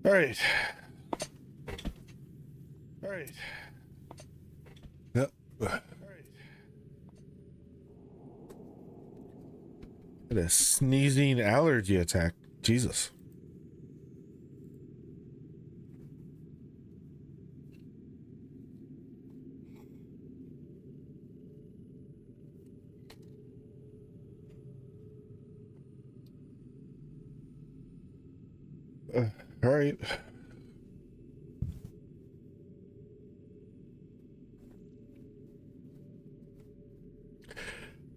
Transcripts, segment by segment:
All right. All right. Yep. All right. Had a sneezing allergy attack. Jesus. All right.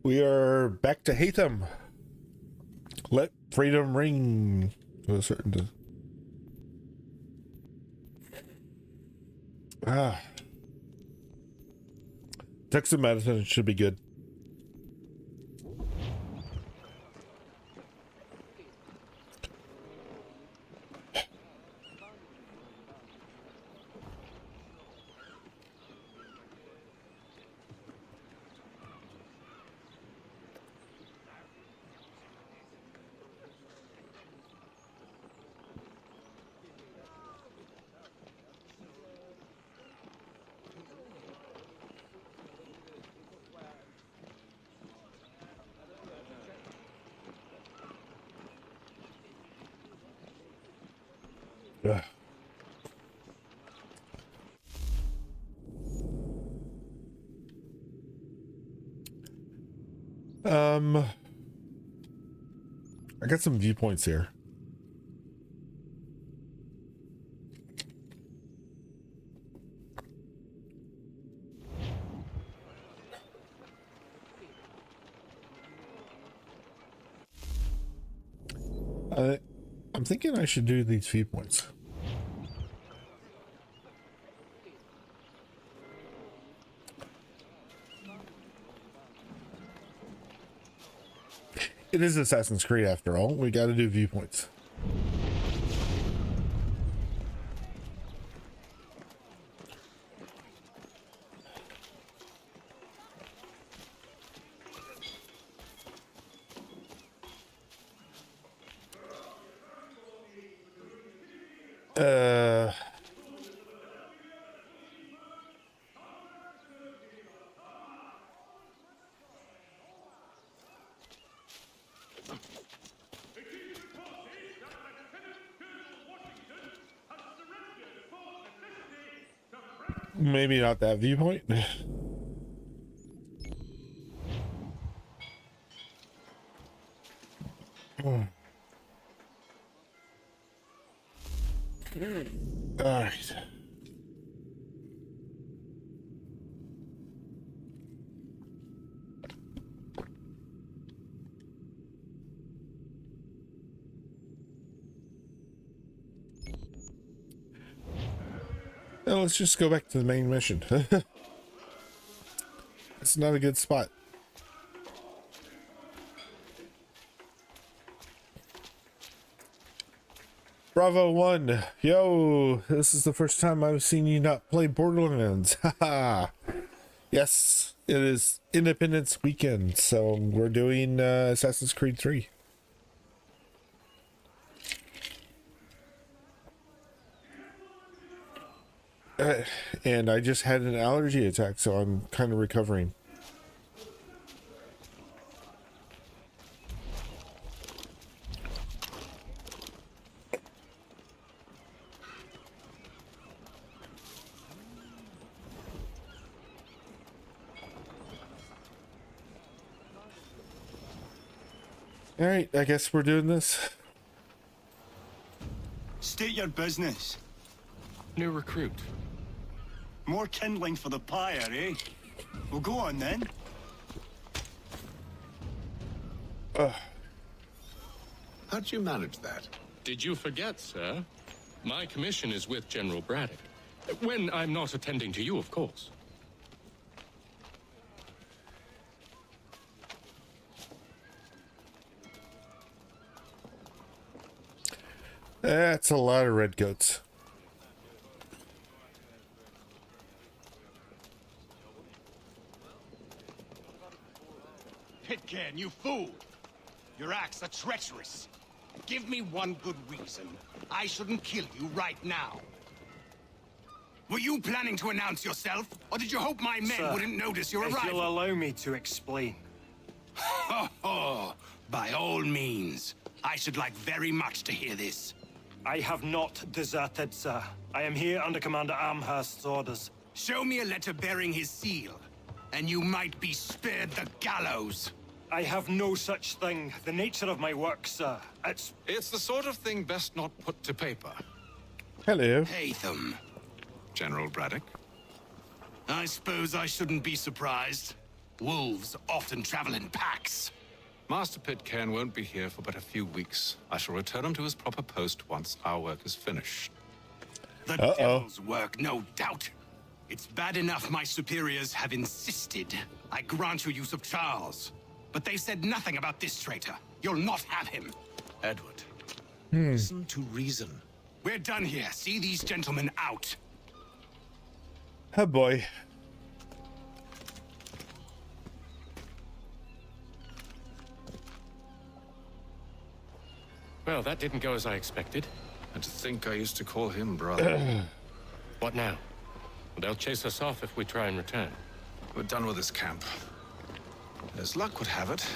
We are back to Hatham. Let freedom ring to a certain. Took some medicine. It should be good. Ugh. I got some viewpoints here. I'm thinking I should do these viewpoints. It is Assassin's Creed after all. We got to do viewpoints. Maybe not that viewpoint. All right. Now let's just go back to the main mission. It's not a good spot. Bravo 1. Yo, this is the first time I've seen you not play Borderlands. Haha. Yes, it is Independence Weekend, so we're doing Assassin's Creed 3. And I just had an allergy attack, so I'm kind of recovering. All right, I guess we're doing this. State your business. New recruit. More kindling for the pyre, eh? Well, go on then. How'd you manage that? Did you forget, sir? My commission is with General Braddock. When I'm not attending to you, of course. That's a lot of redcoats. Pitcairn, you fool! Your acts are treacherous. Give me one good reason I shouldn't kill you right now. Were you planning to announce yourself, or did you hope my men Sir, wouldn't notice your if arrival? you'll allow me to explain. Oh, by all means. I should like very much to hear this. I have not deserted, sir. I am here under Commander Amherst's orders. Show me a letter bearing his seal, and you might be spared the gallows. I have no such thing. The nature of my work, sir. It's the sort of thing best not put to paper. Hello. Hatham. General Braddock? I suppose I shouldn't be surprised. Wolves often travel in packs. Master Pitcairn won't be here for but a few weeks. I shall return him to his proper post once our work is finished. The devil's work, no doubt. It's bad enough my superiors have insisted I grant you use of Charles. But they said nothing about this traitor. You'll not have him. Edward, listen to reason. We're done here. See these gentlemen out. Oh boy. Well, that didn't go as I expected. And to think I used to call him brother. What now? They'll chase us off if we try and return. We're done with this camp. As luck would have it,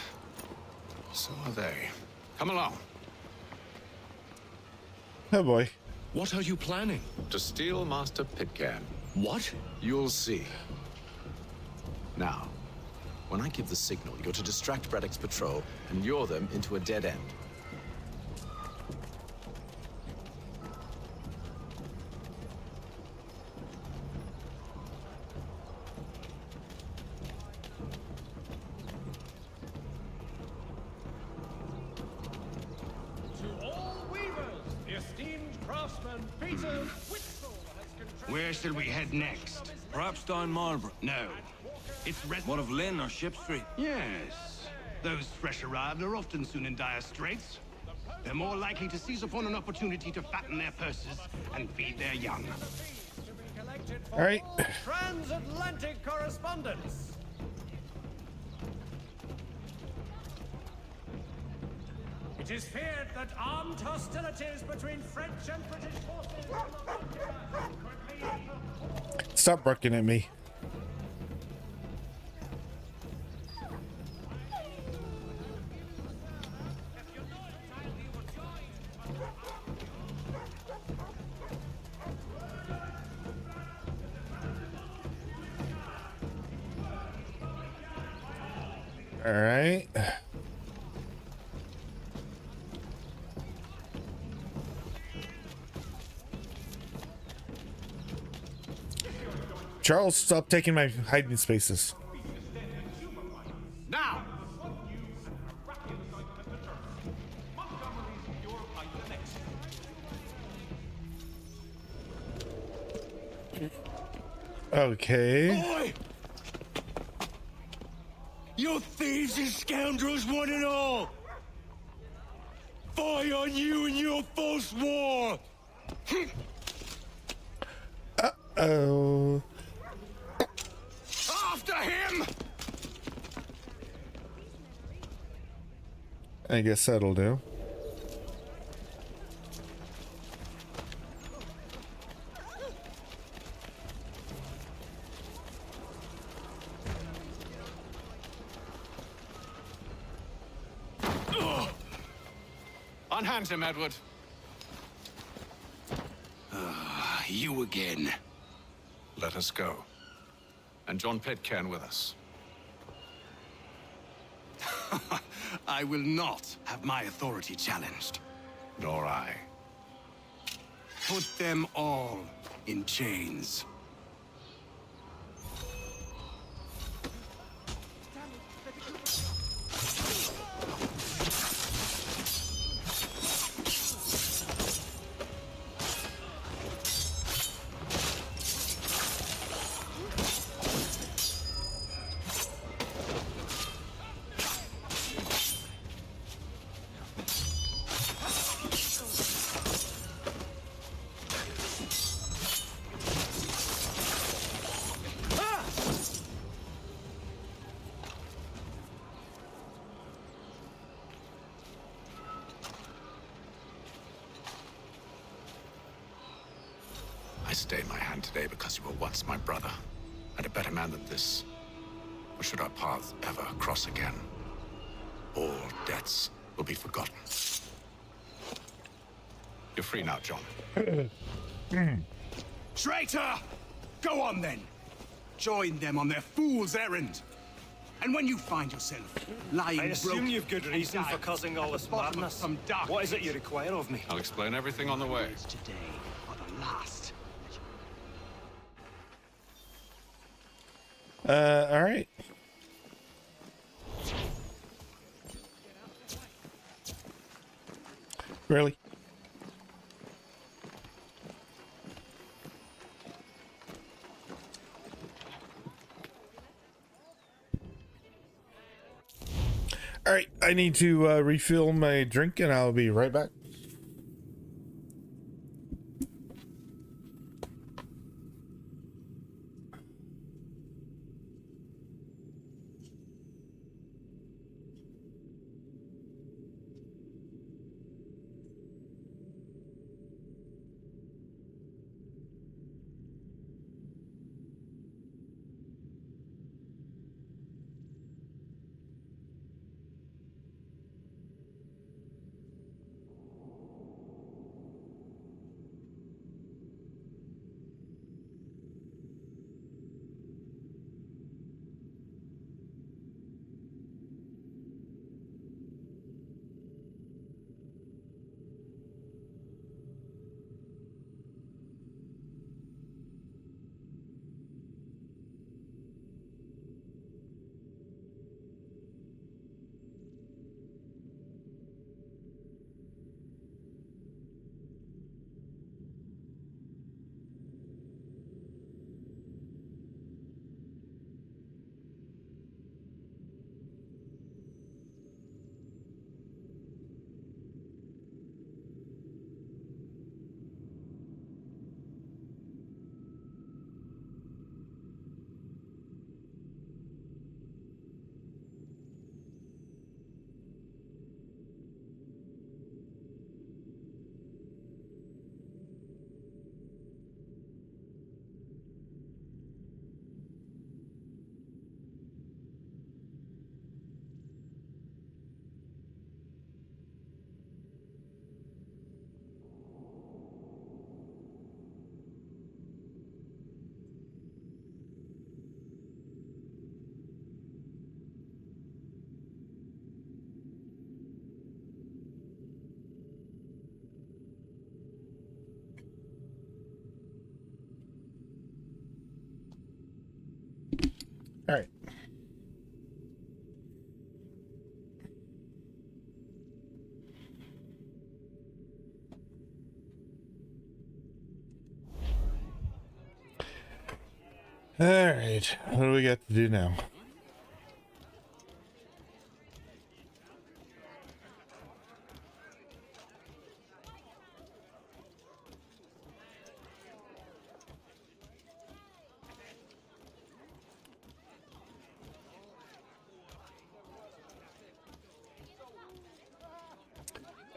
so are they. Come along. Oh boy. What are you planning? To steal Master Pitcairn. What? You'll see. Now, when I give the signal, you're to distract Braddock's patrol and lure them into a dead end. Where shall we head next? Perhaps down Marlborough. No. It's What of Lynn or Ship Street? Yes. Those fresh arrived are often soon in dire straits. They're more likely to seize upon an opportunity to fatten their purses and feed their young. All right. Transatlantic correspondence. It is feared that armed hostilities between French and British forces could lead to... Stop barking at me. All right. Charles, stop taking my hiding spaces. Now! Okay. Boy! You thieves and scoundrels, one and all! Fie on you and your false war! Oh. After him! I guess that'll do. Unhand him, Edward. You again. Let us go. And John Pitcairn with us. I will not have my authority challenged. Nor I. Put them all in chains. stay my hand today because you were once my brother, and a better man than this. Or should our paths ever cross again, all debts will be forgotten. You're free now, John. Traitor! Go on then. Join them on their fool's errand. And when you find yourself lying I assume broken you've good reason for causing all this bottom of madness. some dark What is it you require of me? I'll explain everything on the way. today are the last. All right. Really? All right, I need to refill my drink and I'll be right back. All right. All right. What do we got to do now?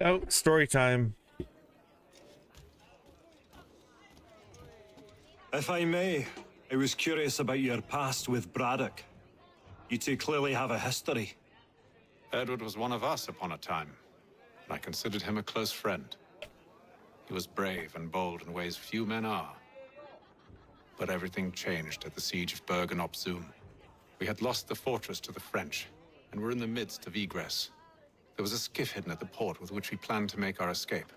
Oh, story time. If I may, I was curious about your past with Braddock. You two clearly have a history. Edward was one of us upon a time, and I considered him a close friend. He was brave and bold in ways few men are. But everything changed at the siege of Bergen op Zoom. We had lost the fortress to the French, and were in the midst of egress. There was a skiff hidden at the port with which we planned to make our escape.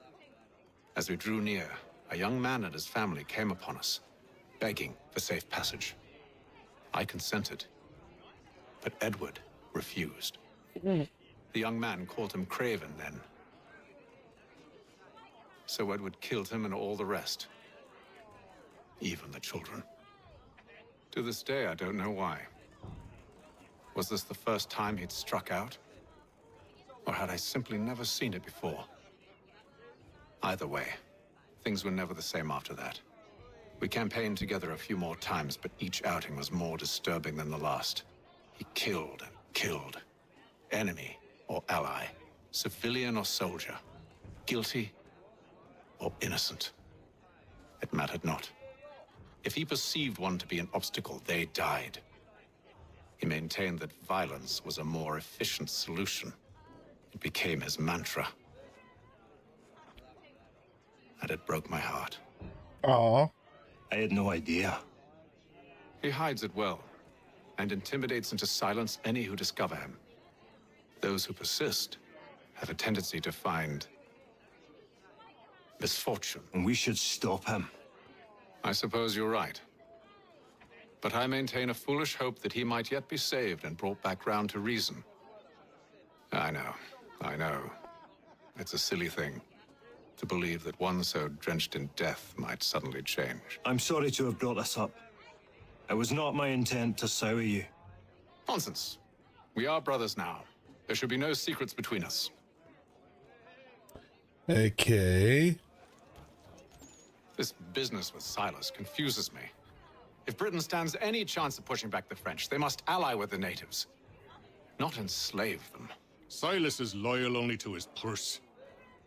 As we drew near, a young man and his family came upon us, begging for safe passage. I consented, but Edward refused. The young man called him Craven then. So Edward killed him and all the rest, even the children. To this day, I don't know why. Was this the first time he'd struck out? Or had I simply never seen it before? Either way, things were never the same after that. We campaigned together a few more times, but each outing was more disturbing than the last. He killed and killed. Enemy or ally, civilian or soldier, guilty or innocent. It mattered not. If he perceived one to be an obstacle, they died. He maintained that violence was a more efficient solution. It became his mantra. And it broke my heart. Aw. I had no idea. He hides it well, and intimidates into silence any who discover him. Those who persist have a tendency to find misfortune. And we should stop him. I suppose you're right. But I maintain a foolish hope that he might yet be saved and brought back round to reason. I know. It's a silly thing to believe that one so drenched in death might suddenly change. I'm sorry to have brought this up. It was not my intent to sour you. Nonsense. We are brothers now. There should be no secrets between us. Okay. This business with Silas confuses me. If Britain stands any chance of pushing back the French, they must ally with the natives, not enslave them. Silas is loyal only to his purse.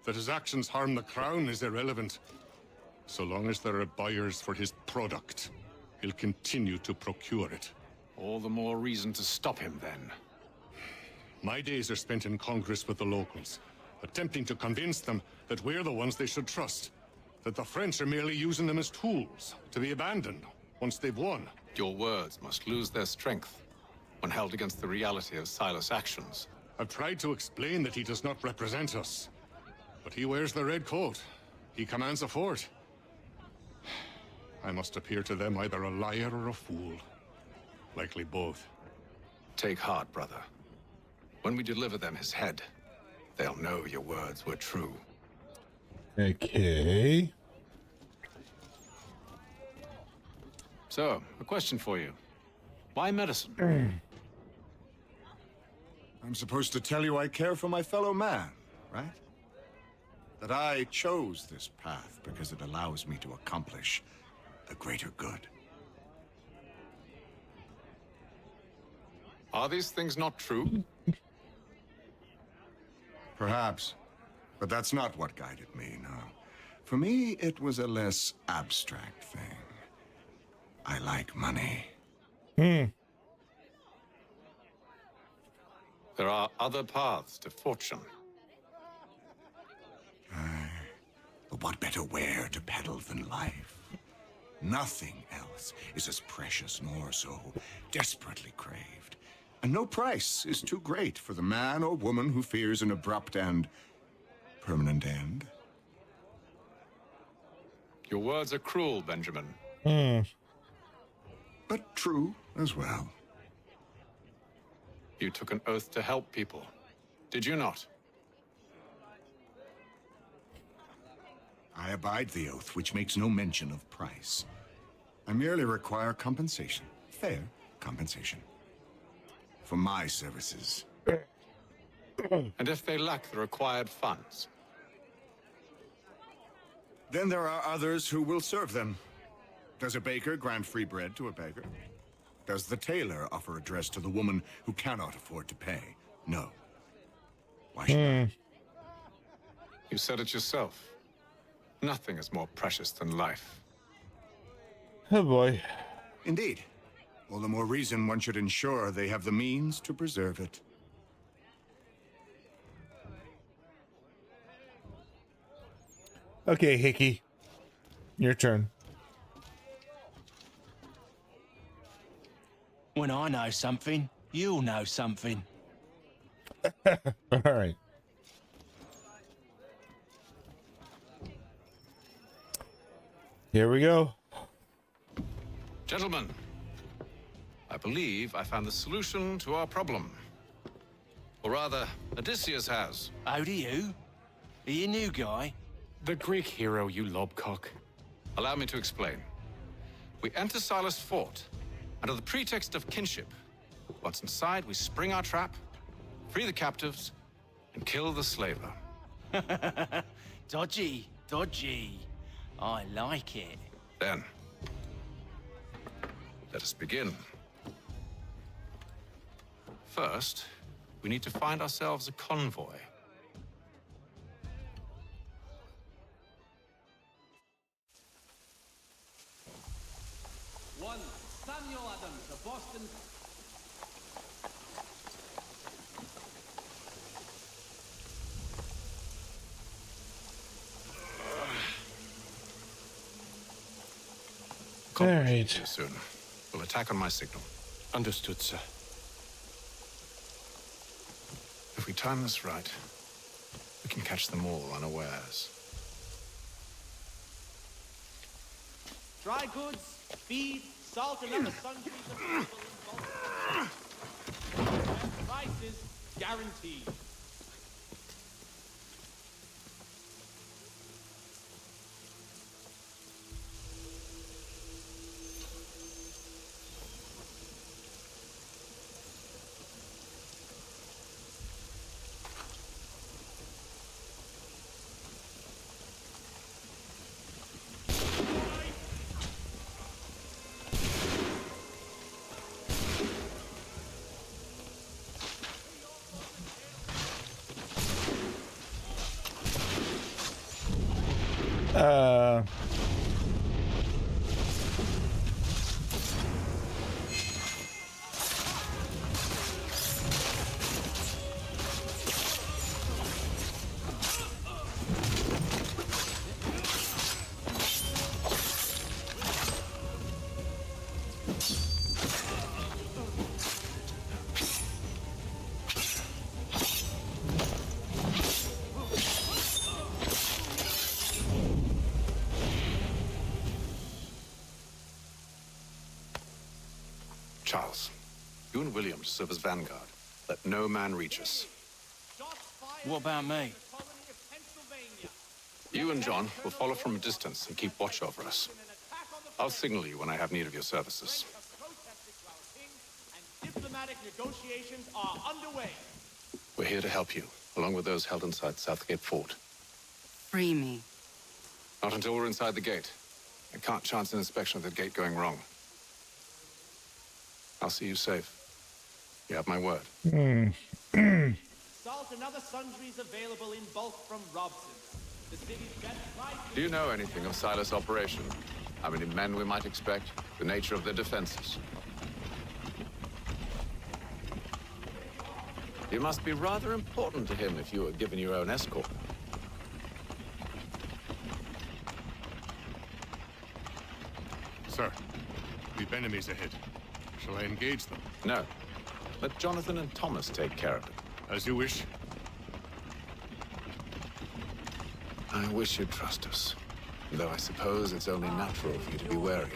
That his actions harm the crown is irrelevant. So long as there are buyers for his product, he'll continue to procure it. All the more reason to stop him, then. My days are spent in Congress with the locals, attempting to convince them that we're the ones they should trust. That the French are merely using them as tools, to be abandoned once they've won. Your words must lose their strength when held against the reality of Silas' actions. I've tried to explain that he does not represent us. But he wears the red coat. He commands a fort. I must appear to them either a liar or a fool. Likely both. Take heart, brother. When we deliver them his head, they'll know your words were true. Okay. So, a question for you. Why medicine? I'm supposed to tell you I care for my fellow man, right? That I chose this path because it allows me to accomplish a greater good. Are these things not true? Perhaps. But that's not what guided me, no. For me, it was a less abstract thing. I like money. There are other paths to fortune. But what better ware to peddle than life? Nothing else is as precious nor so desperately craved. And no price is too great for the man or woman who fears an abrupt and permanent end. Your words are cruel, Benjamin. But true as well. You took an oath to help people, did you not? I abide the oath, which makes no mention of price. I merely require compensation. Fair compensation. For my services. And if they lack the required funds? Then there are others who will serve them. Does a baker grant free bread to a beggar? Does the tailor offer a dress to the woman who cannot afford to pay? No. Why should I? You said it yourself. Nothing is more precious than life. Oh boy. Indeed. All the more reason one should ensure they have the means to preserve it. Okay, Hickey. Your turn. When I know something, you'll know something. All right. Here we go. Gentlemen, I believe I found the solution to our problem. Or rather, Odysseus has. Oh, do you? Are you a new guy? The Greek hero, you lobcock. Allow me to explain. We enter Silas' fort, under the pretext of kinship. Once inside, we spring our trap, free the captives, and kill the slaver. Dodgy, dodgy. I like it. Then, let us begin. First, we need to find ourselves a convoy. Samuel Adams, the Boston. All right. See you soon. We'll attack on my signal. Understood, sir. If we time this right, we can catch them all unawares. Dry goods, feed, salt, and other sundries available in bulk. Prices guaranteed. Charles, you and William serve as vanguard. Let no man reach us. What about me? You and John will follow from a distance and keep watch over us. I'll signal you when I have need of your services. Diplomatic negotiations are underway. We're here to help you, along with those held inside Southgate Fort. Free me. Not until we're inside the gate. I can't chance an inspection of the gate going wrong. I'll see you safe. You have my word. Salt and other sundries available in bulk from Robson's. The city's best price. Do you know anything of Silas' operation? How many men we might expect? The nature of their defenses? You must be rather important to him if you were given your own escort. Sir, we've enemies ahead. Shall I engage them? No. Let Jonathan and Thomas take care of it. As you wish. I wish you'd trust us. Though I suppose it's only natural for you to be wary.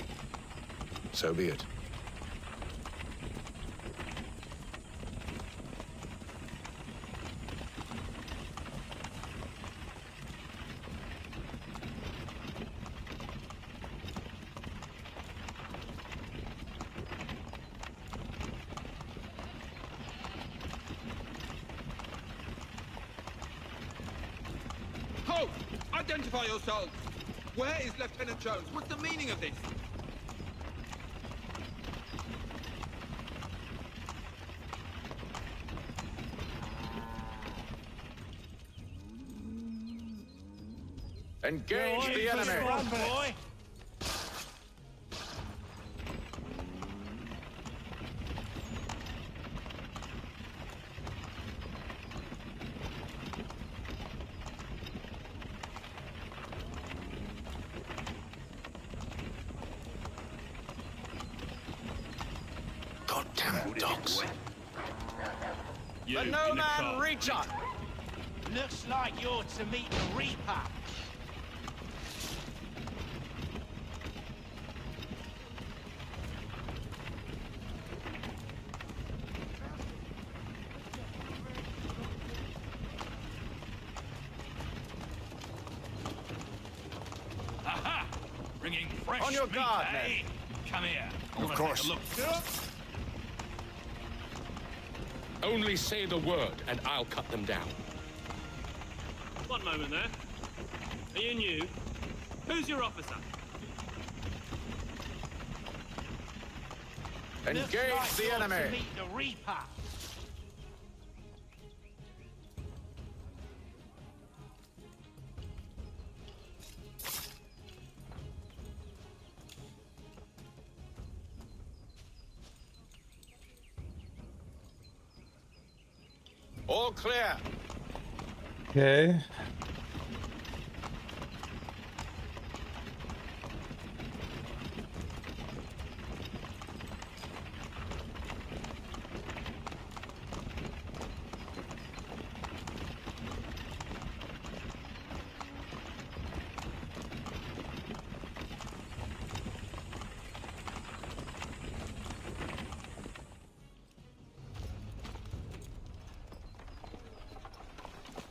So be it. Halt! Identify yourselves! Where is Lieutenant Jones? What's the meaning of this? Engage the enemy! Boy. Goddamn dogs. But no man reach us! Looks like you're to meet the Reaper. Aha! Bringing fresh On your meat, guard, eh? men. Come here. I Of wanna course. Take a look. Only say the word, and I'll cut them down. One moment there. Are you new? Who's your officer? Looks Engage like the you're to enemy! meet the Reaper. All clear. Okay.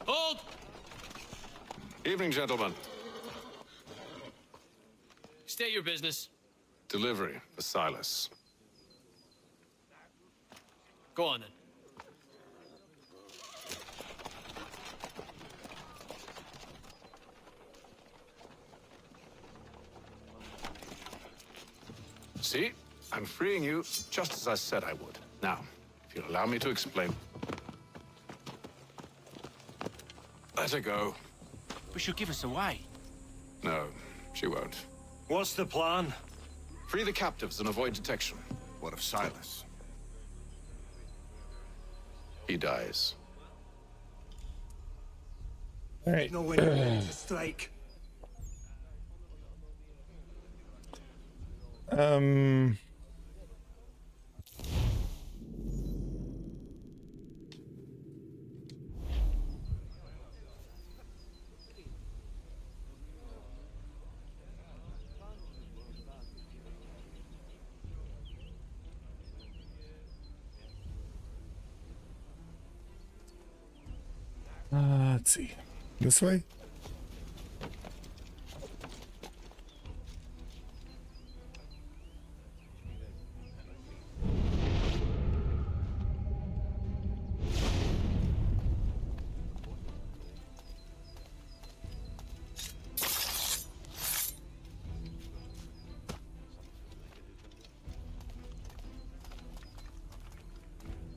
Hold! Evening, gentlemen. State your business. Delivery for Silas. Go on then. See? I'm freeing you just as I said I would. Now, if you'll allow me to explain. Let her go. But she'll give us away. No, she won't. What's the plan? Free the captives and avoid detection. What of Silas? He dies. All right. No when you're ready to strike. Let's see. This way?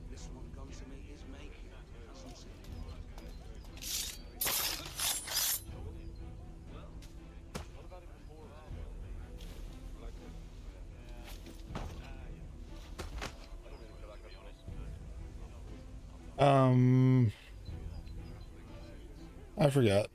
This one gone to meet his maker, hasn't he? I forgot.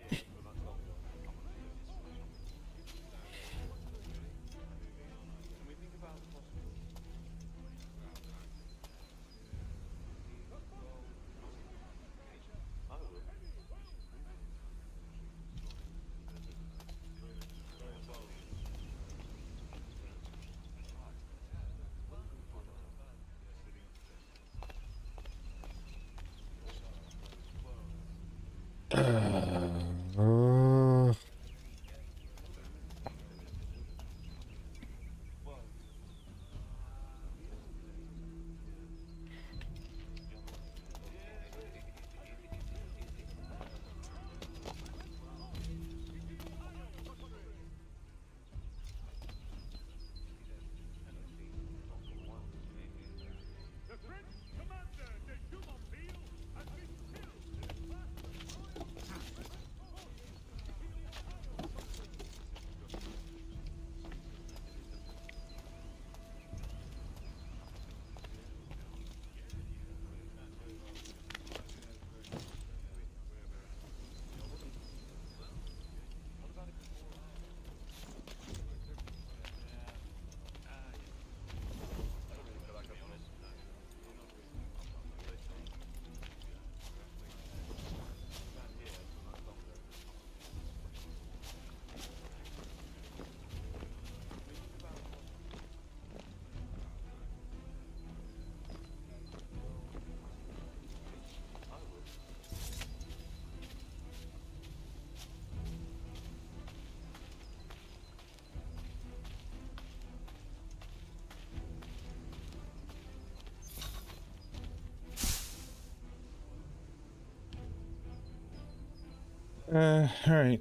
All right.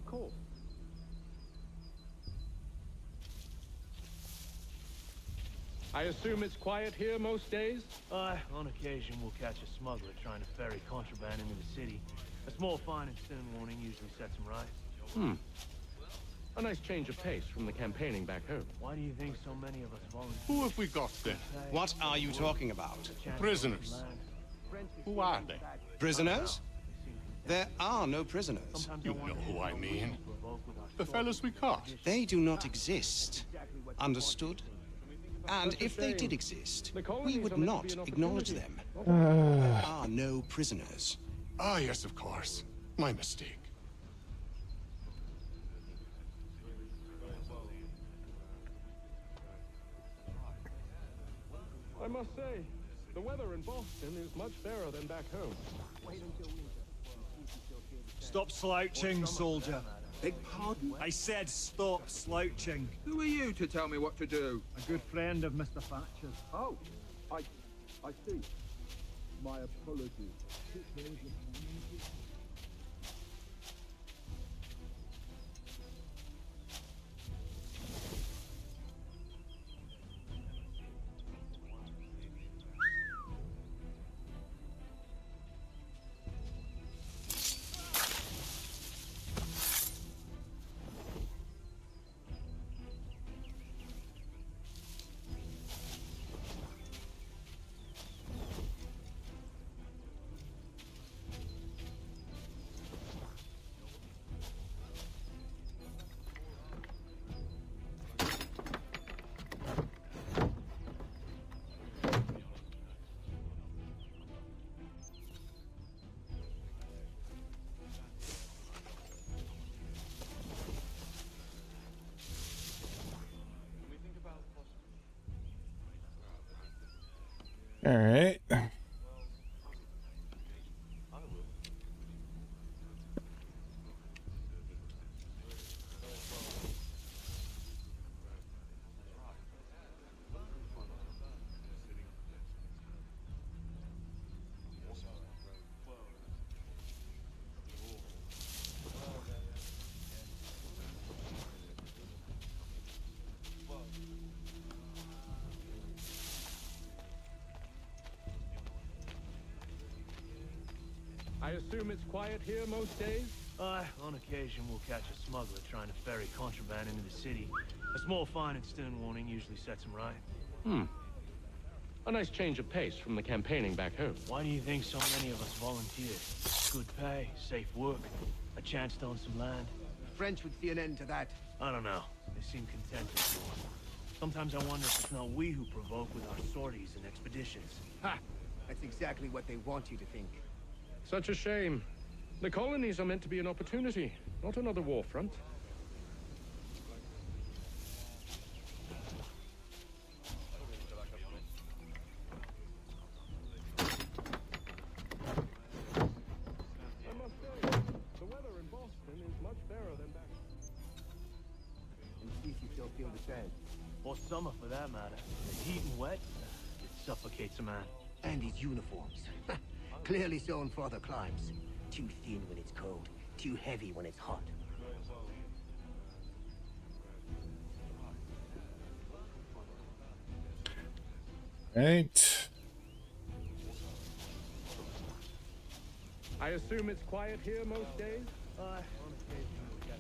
Of course. I assume it's quiet here most days? On occasion we'll catch a smuggler trying to ferry contraband into the city. A small fine and stern warning usually sets him right. A nice change of pace from the campaigning back home. Why do you think so many of us volunteer? Who have we got then? What are you talking about? Prisoners. Who are they? Prisoners? There are no prisoners. You know who I mean. The fellas we caught. They do not exist. Understood? And if they did exist, we would not acknowledge them. There are no prisoners. Ah, yes, of course. My mistake. I must say, the weather in Boston is much fairer than back home. Stop slouching, soldier. Beg pardon? I said stop slouching. Who are you to tell me what to do? A good friend of Mr. Thatcher's. Oh, I see. My apologies. All right. I assume it's quiet here most days? On occasion we'll catch a smuggler trying to ferry contraband into the city. A small fine and stern warning usually sets him right. A nice change of pace from the campaigning back home. Why do you think so many of us volunteer? Good pay, safe work, a chance to own some land. The French would see an end to that. I don't know. They seem content with war. Sometimes I wonder if it's not we who provoke with our sorties and expeditions. Ha! That's exactly what they want you to think. Such a shame. The colonies are meant to be an opportunity, not another war front. I must say, the weather in Boston is much fairer than back. And see if you still feel the same. Or summer for that matter. The heat and wet, it suffocates a man. And his uniforms. Clearly sewn for other climes. Too thin when it's cold, too heavy when it's hot. Right. I assume it's quiet here most days? On occasion we'll catch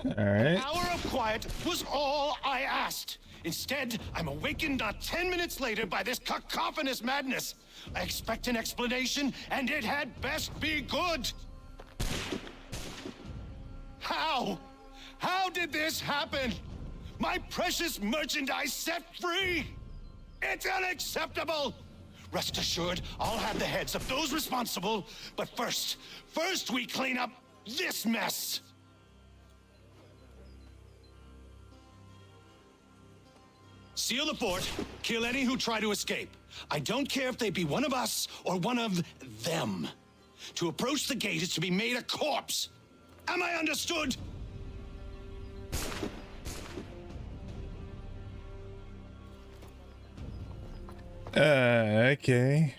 right. An hour of quiet was all I asked. Instead, I'm awakened not 10 minutes later by this cacophonous madness. I expect an explanation, and it had best be good. How? How did this happen? My precious merchandise set free? It's unacceptable! Rest assured, I'll have the heads of those responsible, but first we clean up this mess! Seal the fort, kill any who try to escape. I don't care if they be one of us or one of them. To approach the gate is to be made a corpse. Am I understood? Okay.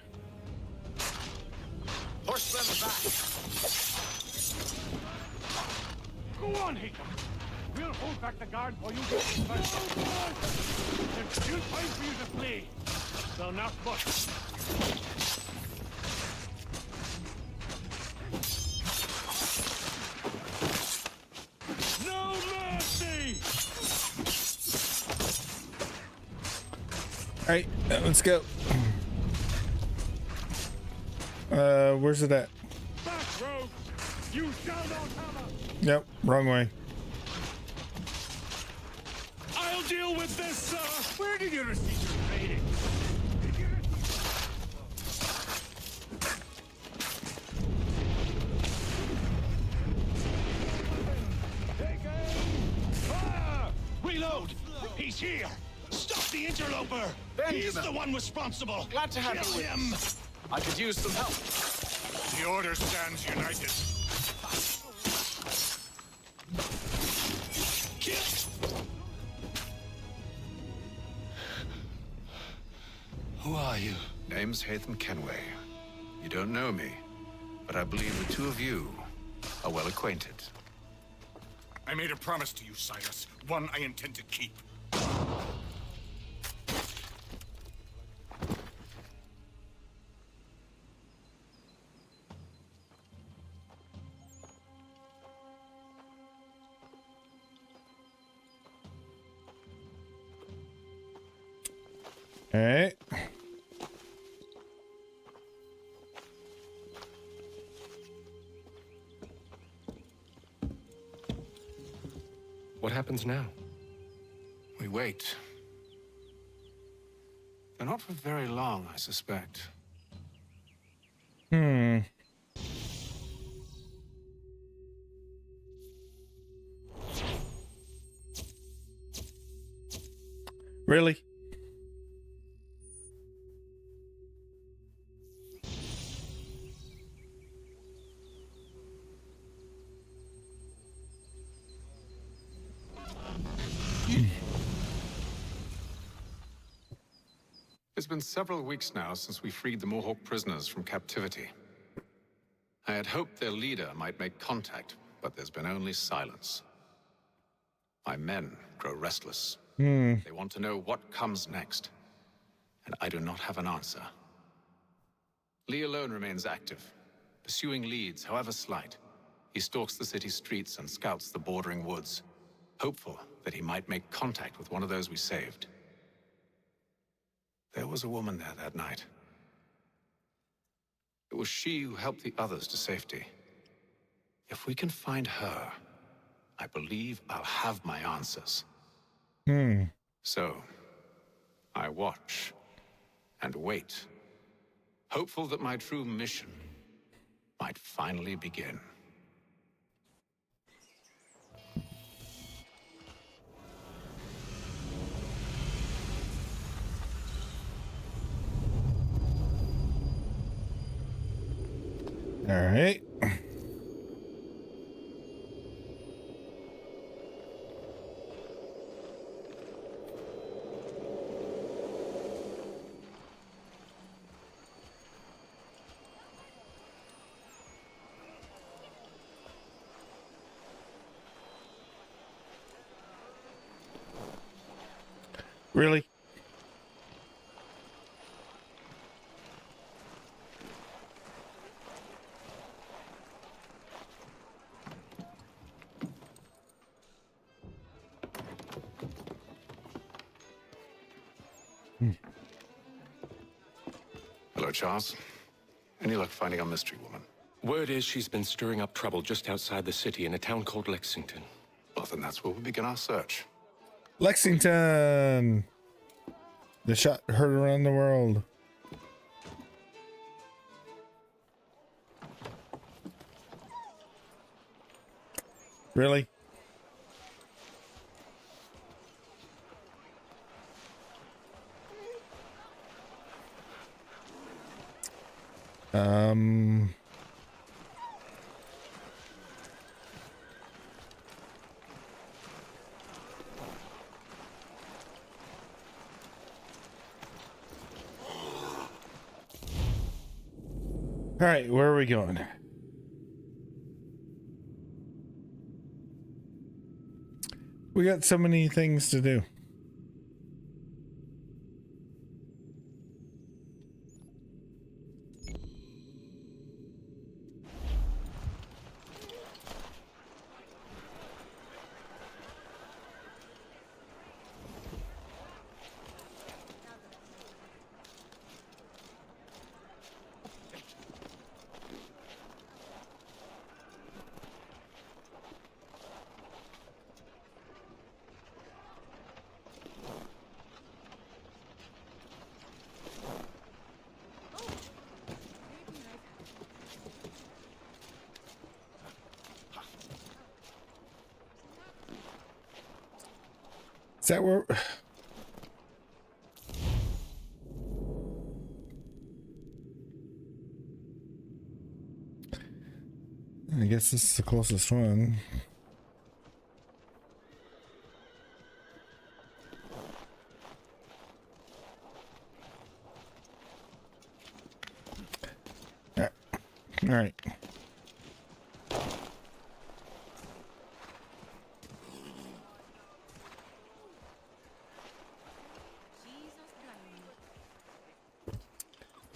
Push them back. Go on, Hickam. We'll hold back the guard while you get in first. There's still time for you to flee. So not much. No mercy! All right, let's go. Where's it at? Back, rogue! You shall not hammer! Yep, wrong way. I'll deal with this, sir! Where did you receive your training? Fire! Reload! He's here! Stop the interloper! He's the one responsible! Glad to have Kill you with him! us. I could use some help. The Order stands united. Who are you? Name's Hatham Kenway. You don't know me, but I believe the two of you are well acquainted. I made a promise to you, Cyrus. One I intend to keep. All right. What happens now? We wait. But not for very long, I suspect. Really? It's been several weeks now since we freed the Mohawk prisoners from captivity. I had hoped their leader might make contact, but there's been only silence. My men grow restless. They want to know what comes next, and I do not have an answer. Lee alone remains active, pursuing leads, however slight. He stalks the city streets and scouts the bordering woods, hopeful that he might make contact with one of those we saved. There was a woman there that night. It was she who helped the others to safety. If we can find her, I believe I'll have my answers. So, I watch and wait, hopeful that my true mission might finally begin. All right. Really? Hello, Charles. Any luck finding our mystery woman? Word is she's been stirring up trouble just outside the city in a town called Lexington. Well, then that's where we'll begin our search. Lexington! The shot heard around the world. Really? All right, where are we going? We got so many things to do. Is that where... I guess this is the closest one. All right.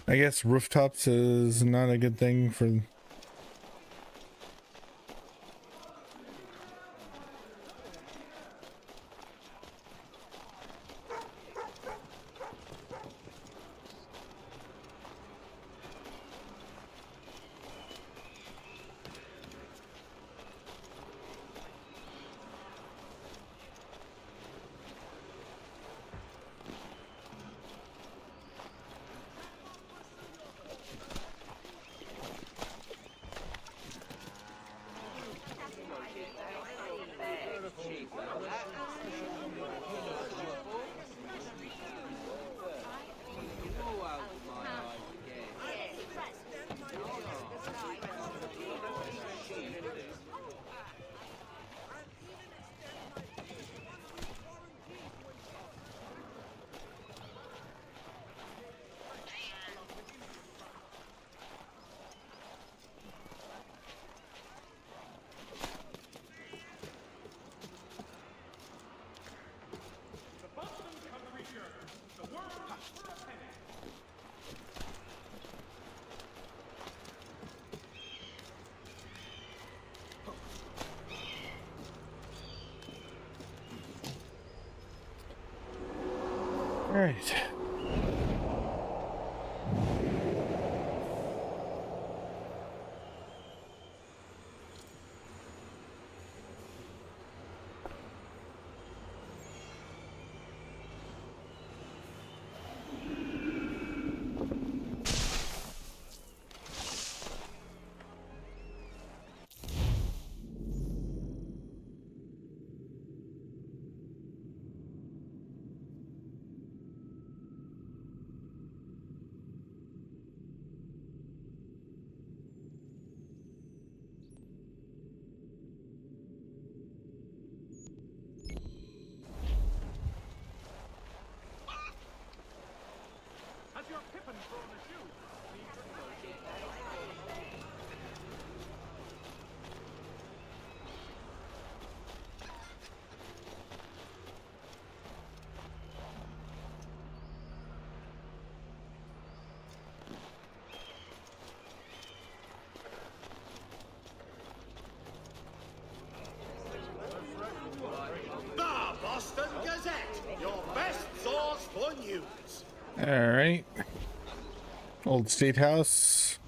I guess rooftops is not a good thing for... All right. The Boston Gazette, your best source for news. All right. Old State House.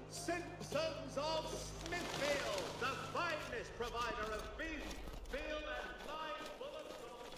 Simpsons of Smithfield, the finest provider of beef, veal, and live bullocks of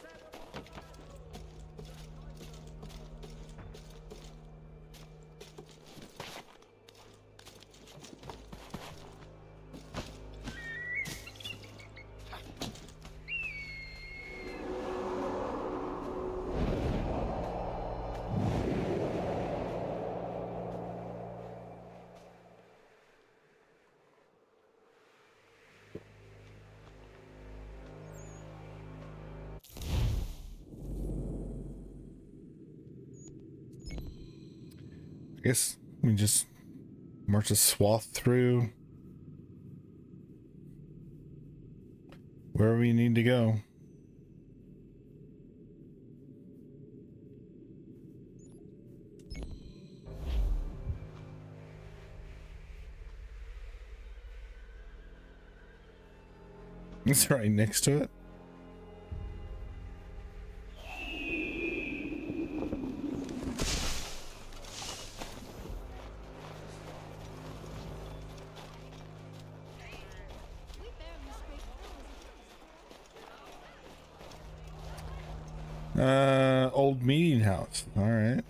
I guess we just march a swath through wherever we need to go. It's right next to it. Old meeting house. All right.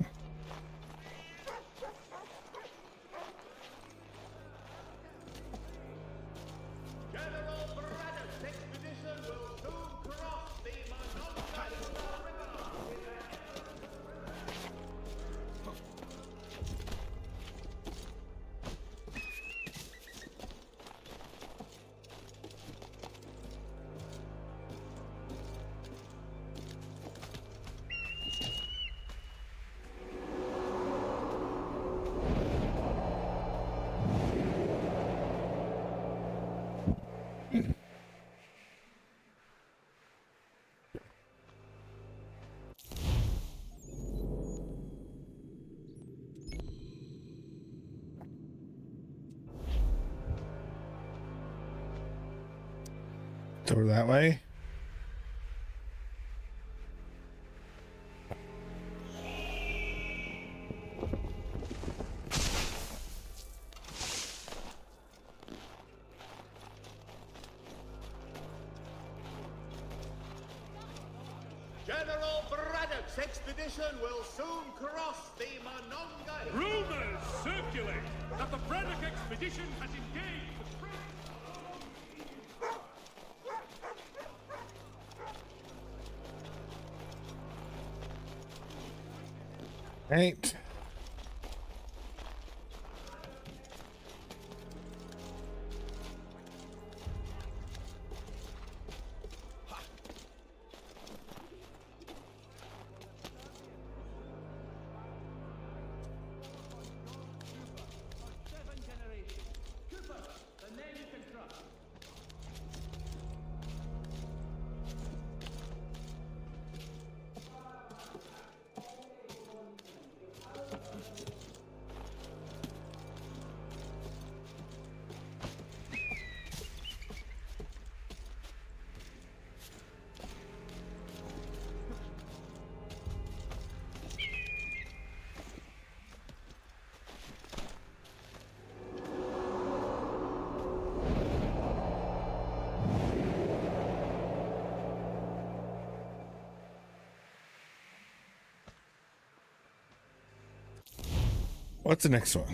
Over that way. General Braddock's expedition will soon cross the Monongahela. Rumors circulate that the Braddock expedition has engaged the French. Right. What's the next one?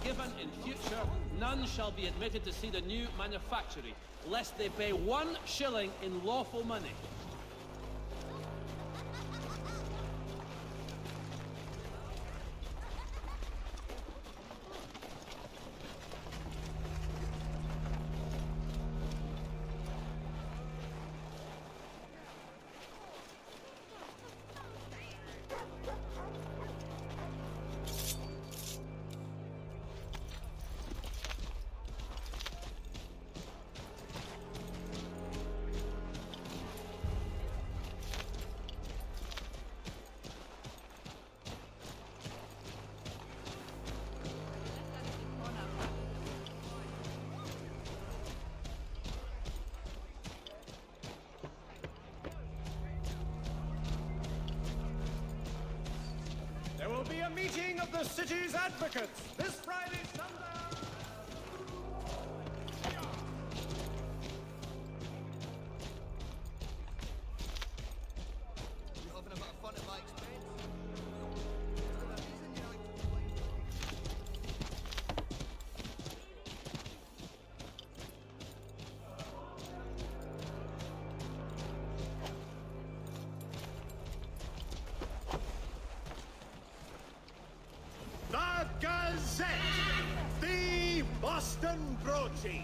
Given in future, none shall be admitted to see the new manufactory, lest they pay 1 shilling in lawful money. a meeting of the city's advocates this Friday sundown. The Gazette, the Boston broadsheet.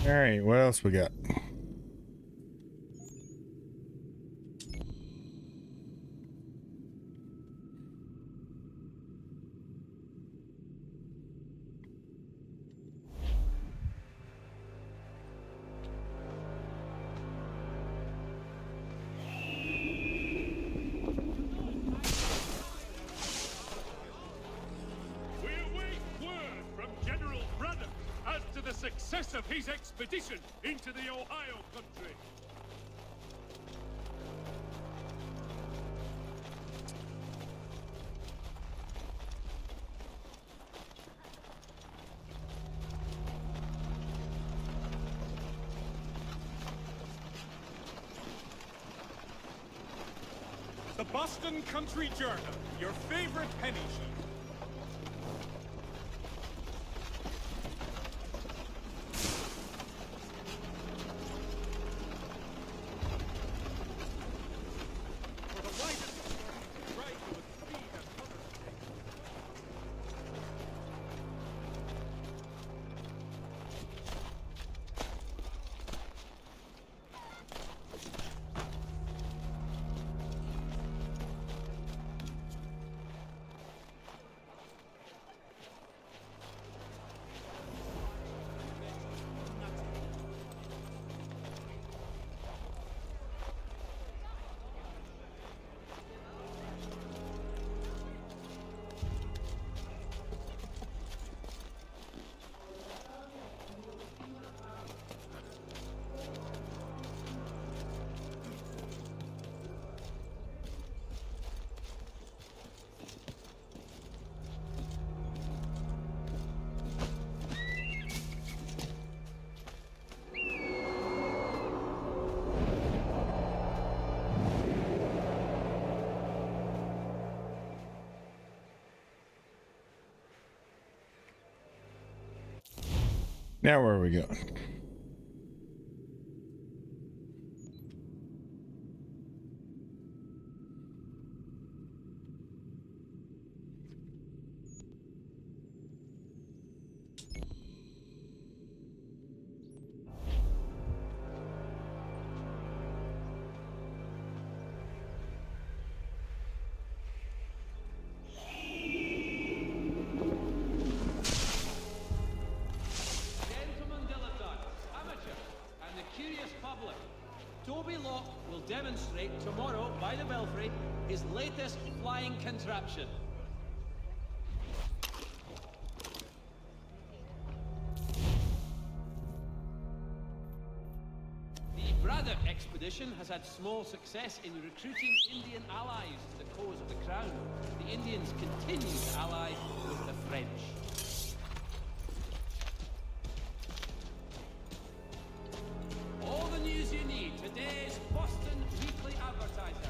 All right, what else we got? We await word from General Braddock as to the success of his expedition into the Ohio country. The Boston Country Journal, your favorite penny sheet. For the widest right to its speed and understanding. Now where are we going? Demonstrate tomorrow by the Belfry his latest flying contraption. The Braddock expedition has had small success in recruiting Indian allies to the cause of the crown. The Indians continue to ally with the French. All the news you need, today's Boston Weekly Advertiser.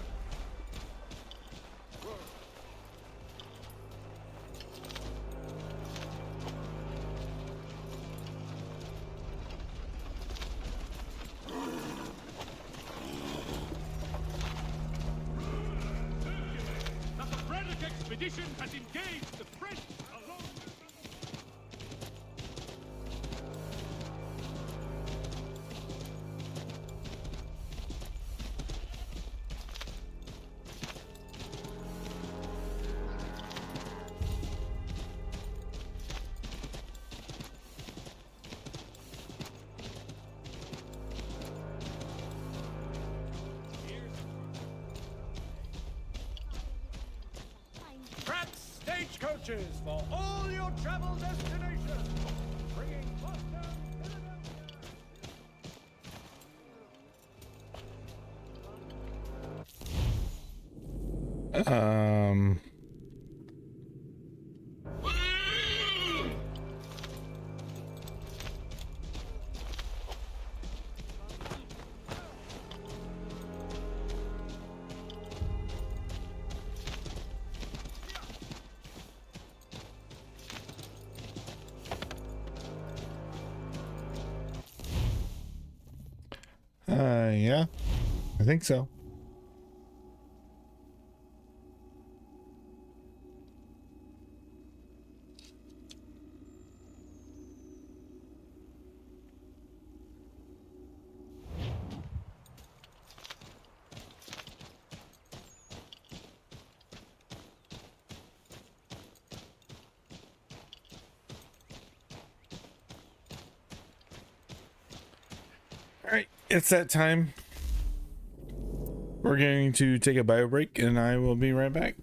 expedition has engaged the French along Pratt's stagecoaches for all your travel destinations, bringing Boston, Yeah, I think so. All right, it's that time. We're going to take a bio break and I will be right back.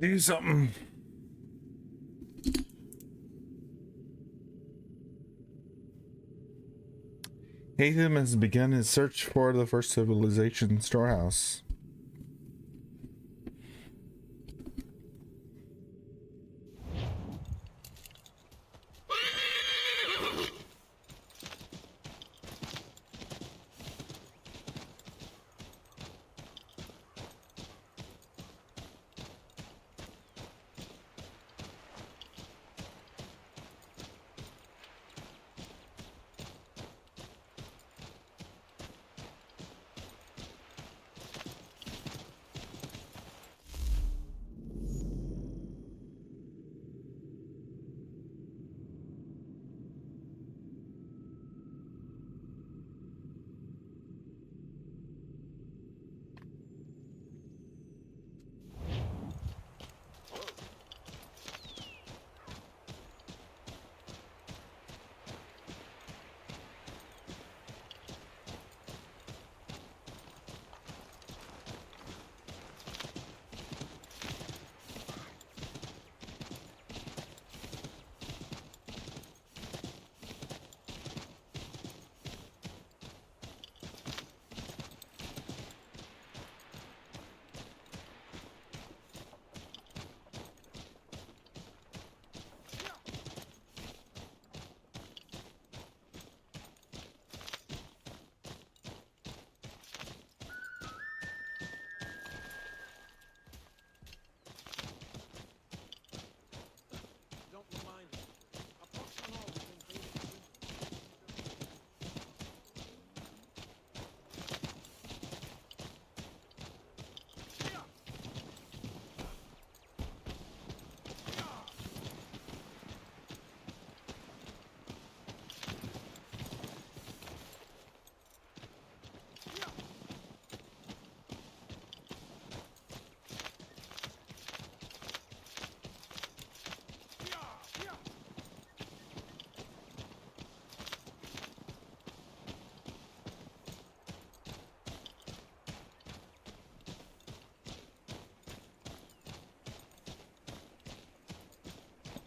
Do something. Hatham has begun his search for the first civilization storehouse.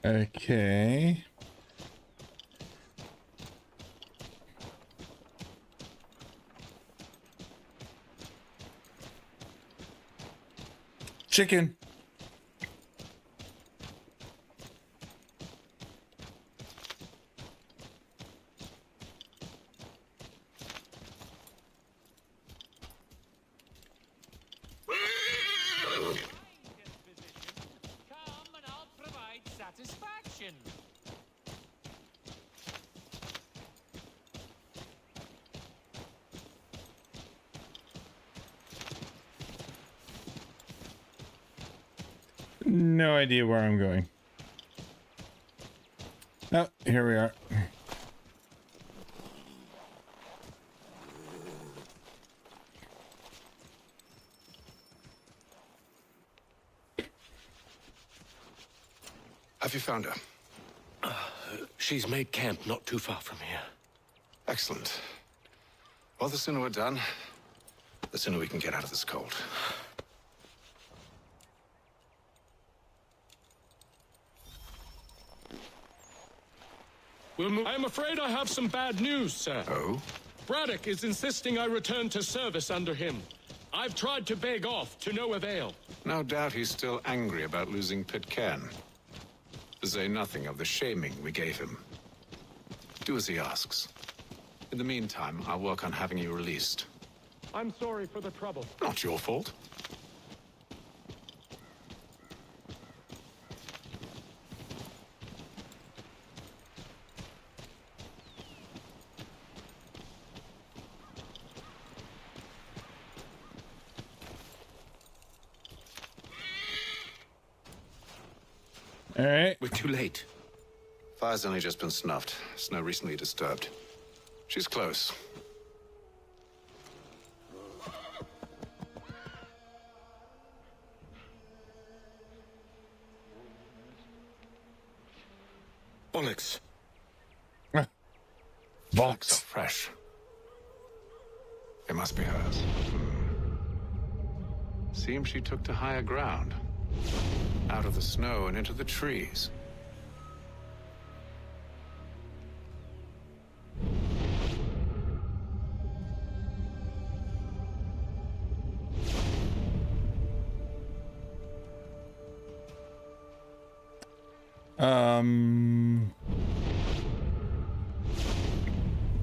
Okay. Chicken. Come and I'll provide satisfaction. No idea where I'm going. Oh, here we are. Have you found her? She's made camp not too far from here. Excellent. Well, the sooner we're done, the sooner we can get out of this cold. I'm afraid I have some bad news, sir. Oh? Braddock is insisting I return to service under him. I've tried to beg off, to no avail. No doubt he's still angry about losing Pitcairn. To say nothing of the shaming we gave him. Do as he asks. In the meantime, I'll work on having you released. I'm sorry for the trouble. Not your fault. All right. We're too late. Fire's only just been snuffed. Snow recently disturbed. She's close. Bollocks. Flags are fresh. It must be hers. Seems she took to higher ground. Out of the snow and into the trees.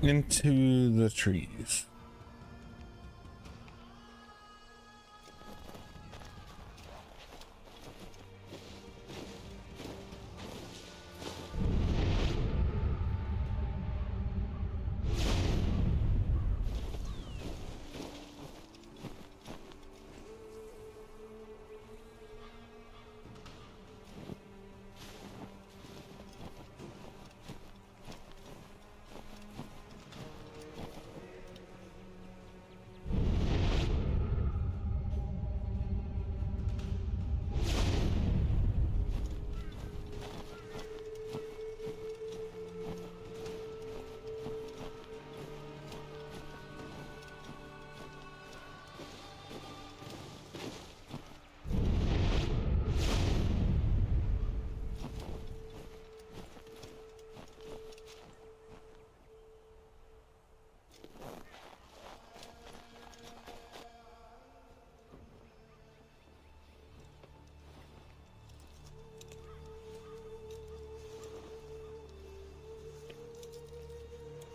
Into the trees.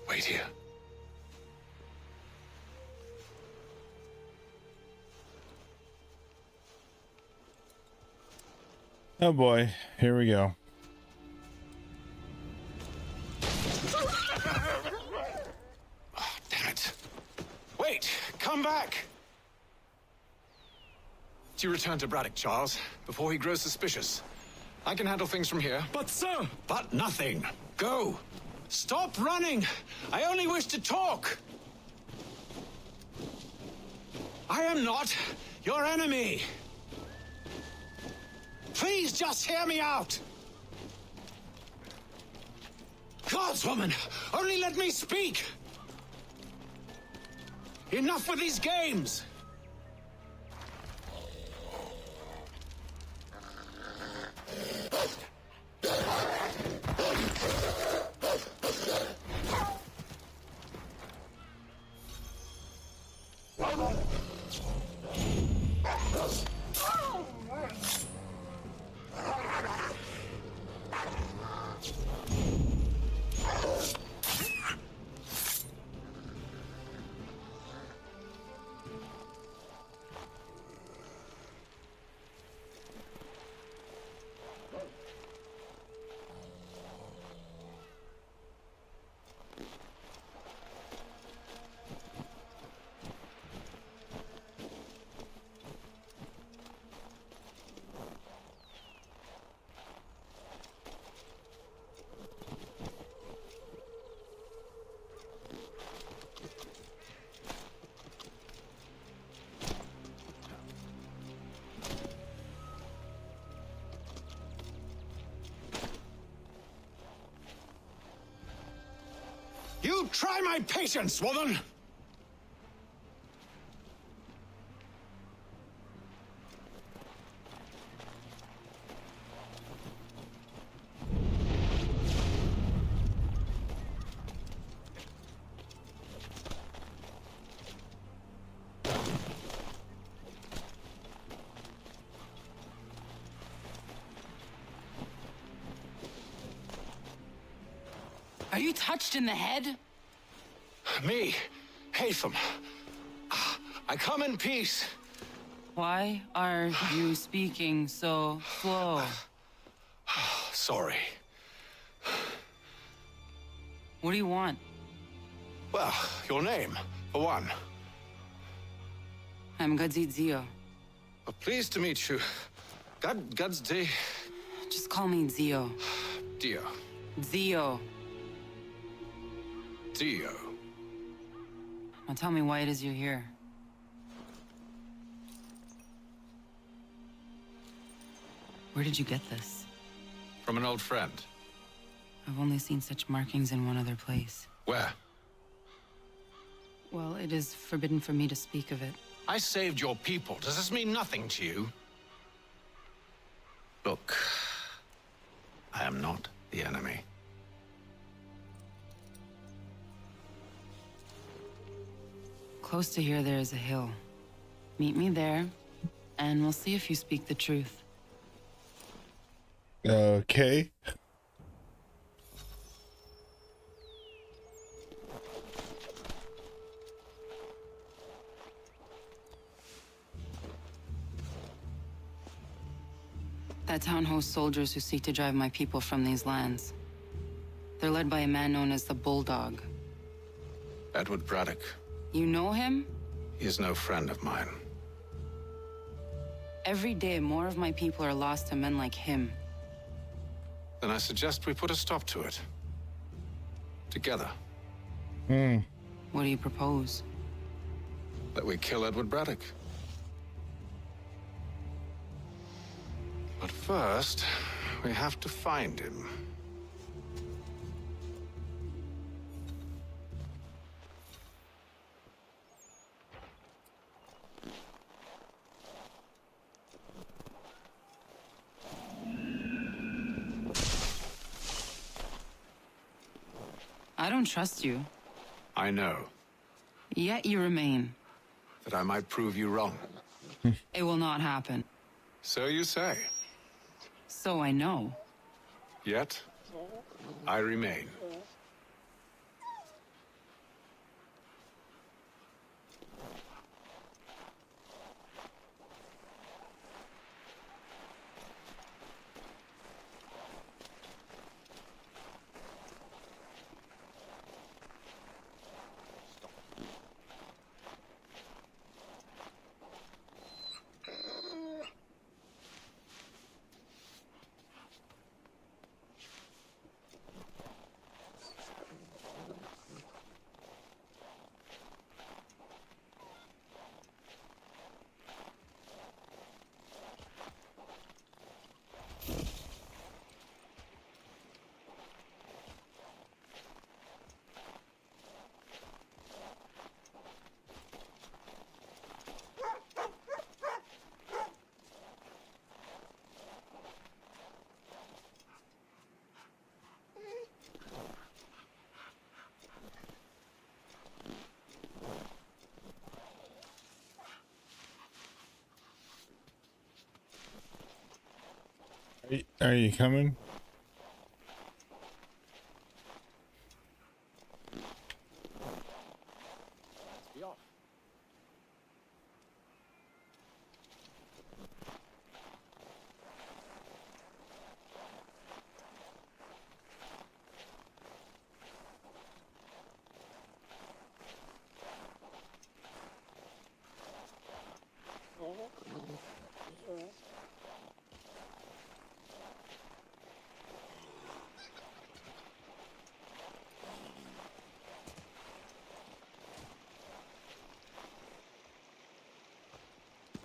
Wait here. Oh boy, here we go. Damn it. Wait, come back! Do you return to Braddock, Charles, before he grows suspicious? I can handle things from here. But sir! But nothing. Go! Stop running! I only wish to talk! I am not your enemy! Please just hear me out! Gods, woman! Only let me speak! Enough with these games! You try my patience, woman! Are you touched in the head? Me, Hatham. I come in peace. Why are you speaking so slow? Sorry. What do you want? Well, your name, for one. I'm Gadzit Zio. Pleased to meet you. God's day. Just call me Zio. Dio. Zio. Dio. Now tell me why it is you're here. Where did you get this? From an old friend. I've only seen such markings in one other place. Where? Well, it is forbidden for me to speak of it. I saved your people. Does this mean nothing to you? Look, I am not the enemy. Close to here, there is a hill. Meet me there, and we'll see if you speak the truth. Okay. That town hosts soldiers who seek to drive my people from these lands. They're led by a man known as the Bulldog. Edward Braddock. You know him? He is no friend of mine. Every day, more of my people are lost to men like him. Then I suggest we put a stop to it. Together. What do you propose? That we kill Edward Braddock. But first, we have to find him. I don't trust you. I know. Yet you remain. That I might prove you wrong. It will not happen. So you say. So I know. Yet, I remain. Are you coming?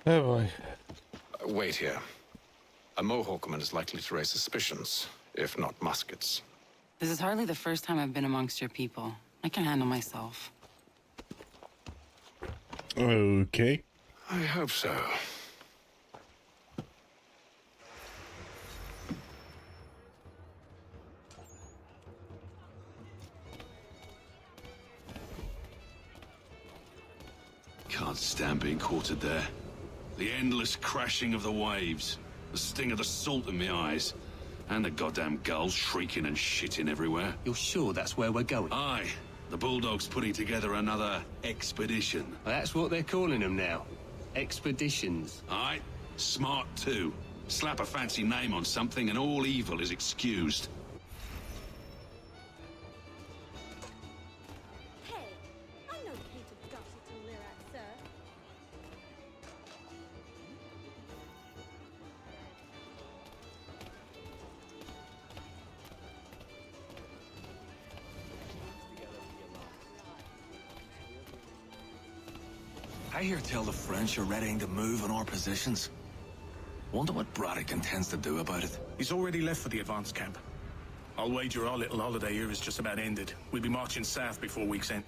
Oh boy. Wait here. A Mohawkman is likely to raise suspicions, if not muskets. This is hardly the first time I've been amongst your people. I can handle myself. Okay. I hope so. Can't stand being quartered there. The endless crashing of the waves, the sting of the salt in my eyes, and the goddamn gulls shrieking and shitting everywhere. You're sure that's where we're going? Aye. The Bulldog's putting together another expedition. That's what they're calling them now. Expeditions. Aye. Smart too. Slap a fancy name on something and all evil is excused. Hey, I'm no Kate of Gossip to leer at, sir. I hear tell the French are readying to move on our positions. Wonder what Braddock intends to do about it. He's already left for the advance camp. I'll wager our little holiday here is just about ended. We'll be marching south before week's end.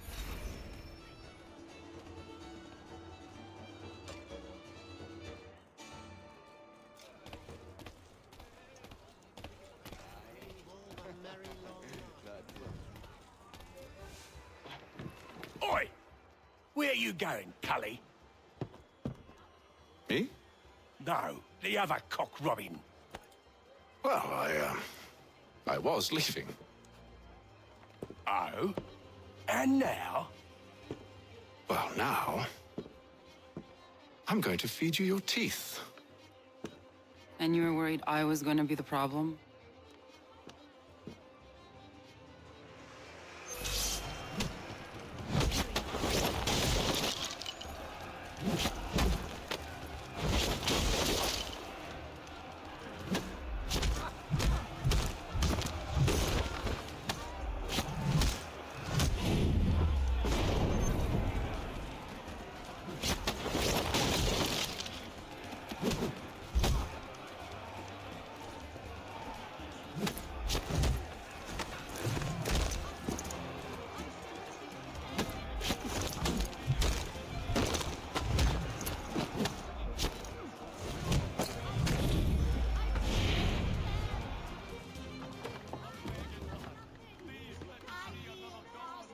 you going, Cully? Me? No, the other cock Robin. Well, I was leaving. Oh? And now? Well, now... I'm going to feed you your teeth. And you were worried I was going to be the problem?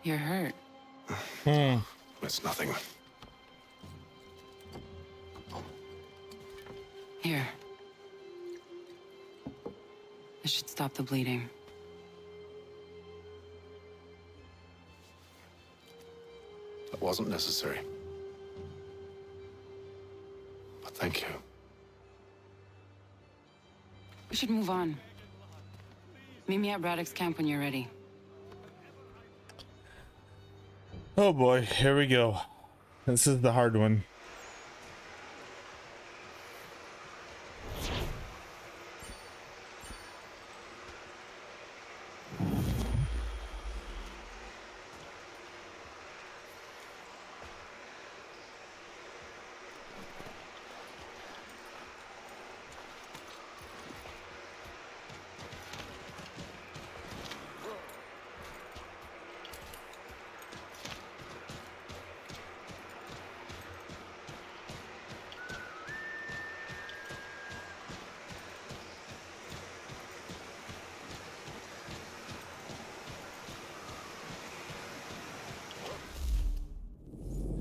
You're hurt. It's nothing. Here. This should stop the bleeding. That wasn't necessary. But thank you. We should move on. Meet me at Braddock's camp when you're ready. Oh boy, here we go. This is the hard one.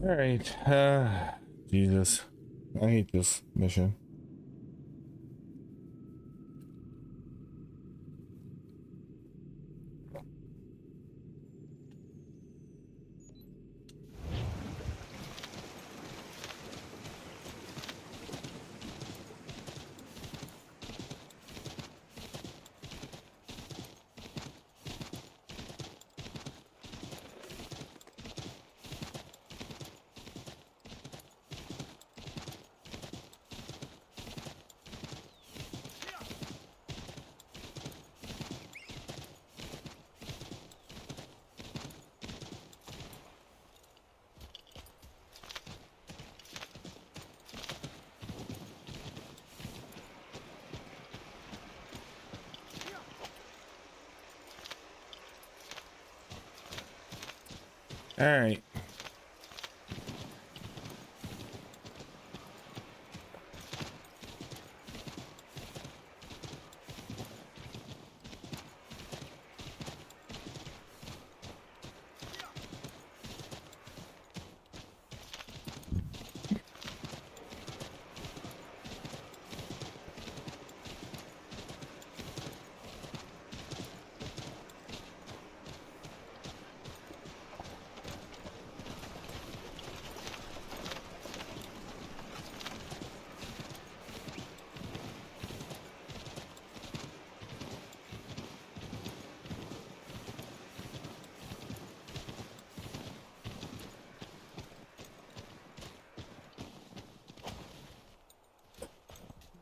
All right. Jesus. I hate this mission. All right.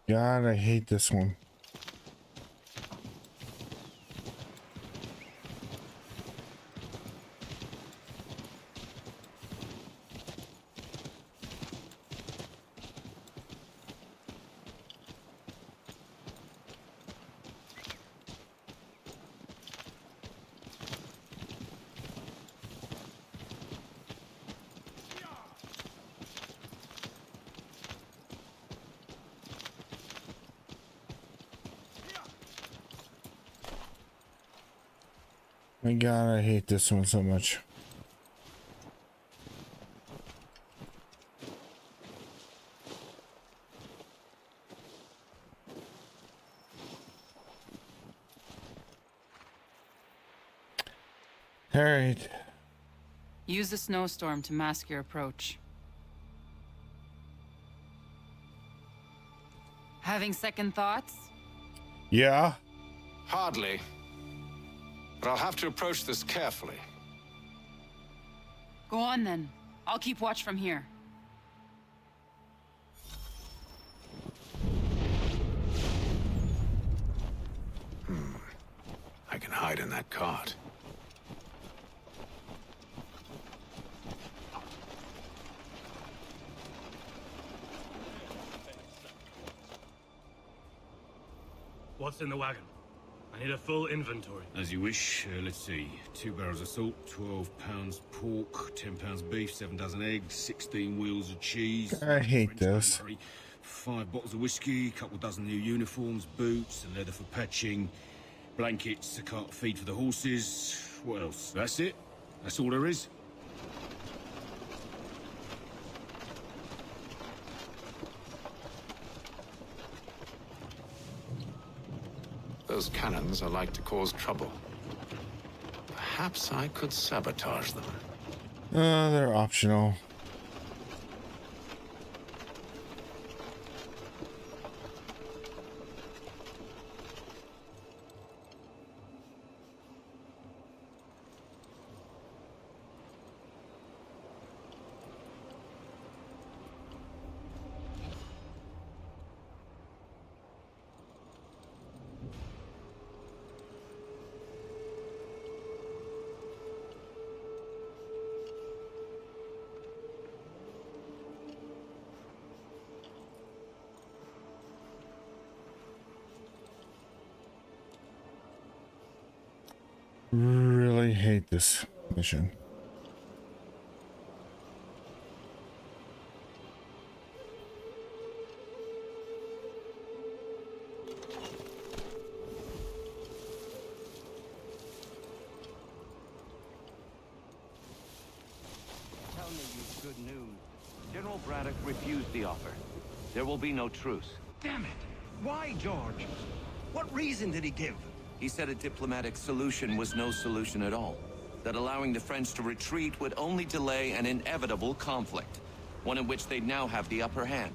God, I hate this one. My God, I hate this one so much. All right. Use the snowstorm to mask your approach. Having second thoughts? Yeah. Hardly. But I'll have to approach this carefully. Go on then. I'll keep watch from here. I can hide in that cart. What's in the wagon? I need a full inventory. As you wish. Let's see. 2 barrels of salt, 12 pounds pork, 10 pounds beef, 7 dozen eggs, 16 wheels of cheese. I hate this. 5 bottles of whiskey, couple dozen new uniforms, boots, and leather for patching, blankets, a cart feed for the horses. What else? That's it. That's all there is. Those cannons are like to cause trouble. Perhaps I could sabotage them. They're optional. Really hate this mission. Tell me you've good news. General Braddock refused the offer. There will be no truce. Damn it! Why, George? What reason did he give? He said a diplomatic solution was no solution at all. That allowing the French to retreat would only delay an inevitable conflict. One in which they'd now have the upper hand.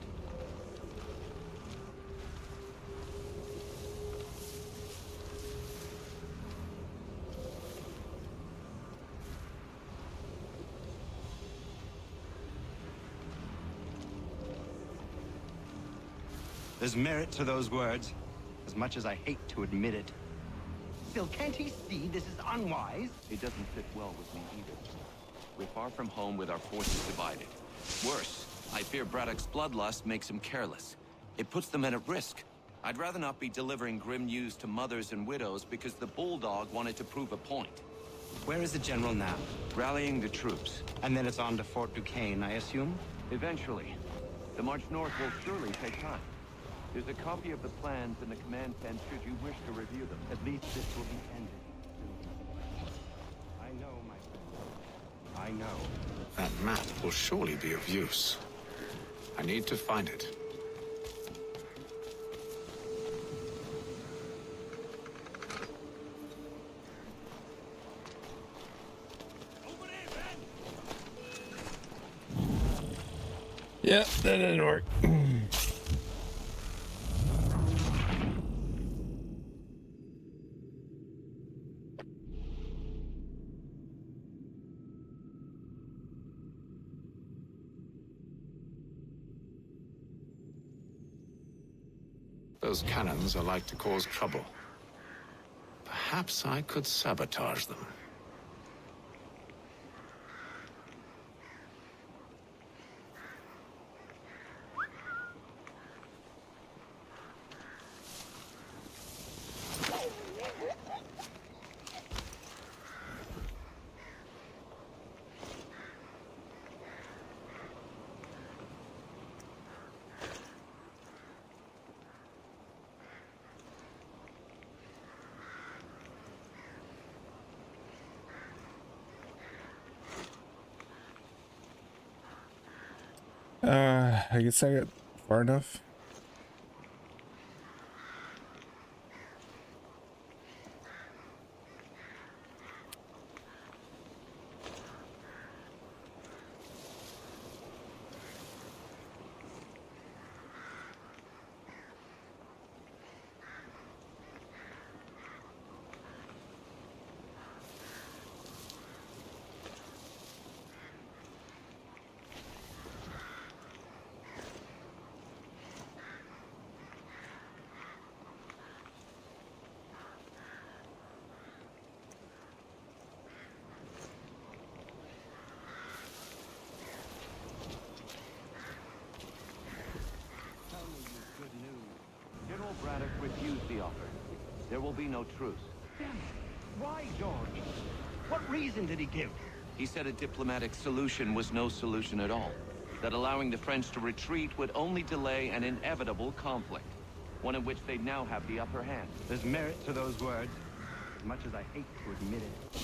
There's merit to those words, as much as I hate to admit it. Still, can't he see this is unwise? It doesn't sit well with me either. We're far from home with our forces divided. Worse, I fear Braddock's bloodlust makes him careless. It puts the men at risk. I'd rather not be delivering grim news to mothers and widows because the Bulldog wanted to prove a point. Where is the general now? Rallying the troops. And then it's on to Fort Duquesne, I assume? Eventually. The march north will surely take time. There's a copy of the plans in the command tent should you wish to review them. At least this will be ended. I know, my friend. I know. That map will surely be of use. I need to find it. Yeah, that didn't work. Those cannons are like to cause trouble. Perhaps I could sabotage them. I guess I got far enough. Braddock refused the offer. There will be no truce. Damn it. Why, George? What reason did he give? He said a diplomatic solution was no solution at all. That allowing the French to retreat would only delay an inevitable conflict. One in which they'd now have the upper hand. There's merit to those words, as much as I hate to admit it.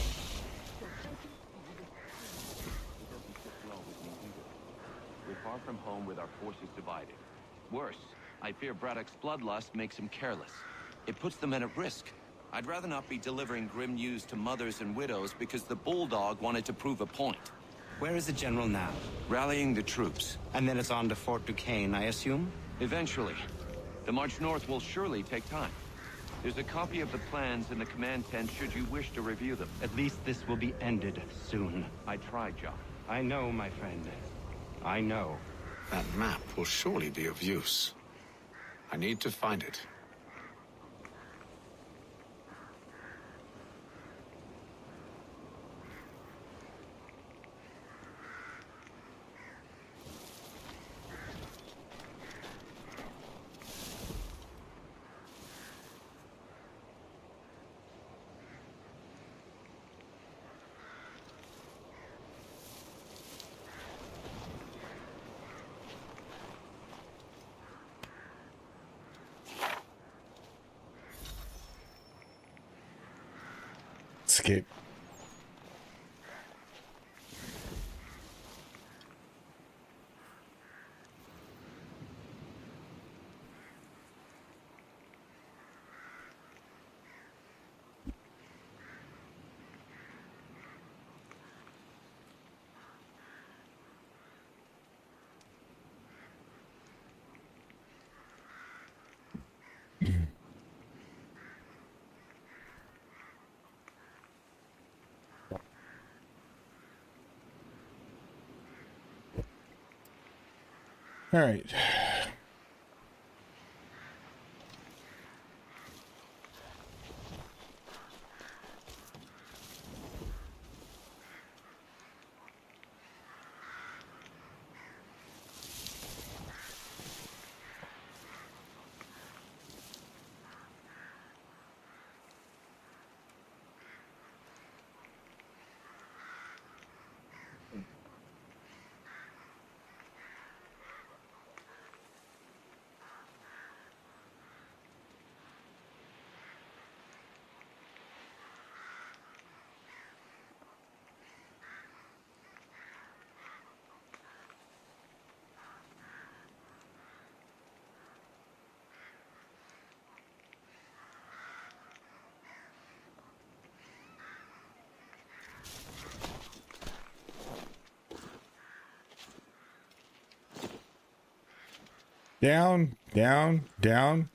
We're far from home with our forces divided. Worse, I fear Braddock's bloodlust makes him careless. It puts the men at risk. I'd rather not be delivering grim news to mothers and widows because the Bulldog wanted to prove a point. Where is the general now? Rallying the troops. And then it's on to Fort Duquesne, I assume? Eventually. The march north will surely take time. There's a copy of the plans in the command tent should you wish to review them. At least this will be ended soon. I tried, John. I know, my friend. I know. That map will surely be of use. I need to find it. Escape. All right. Down, down, down.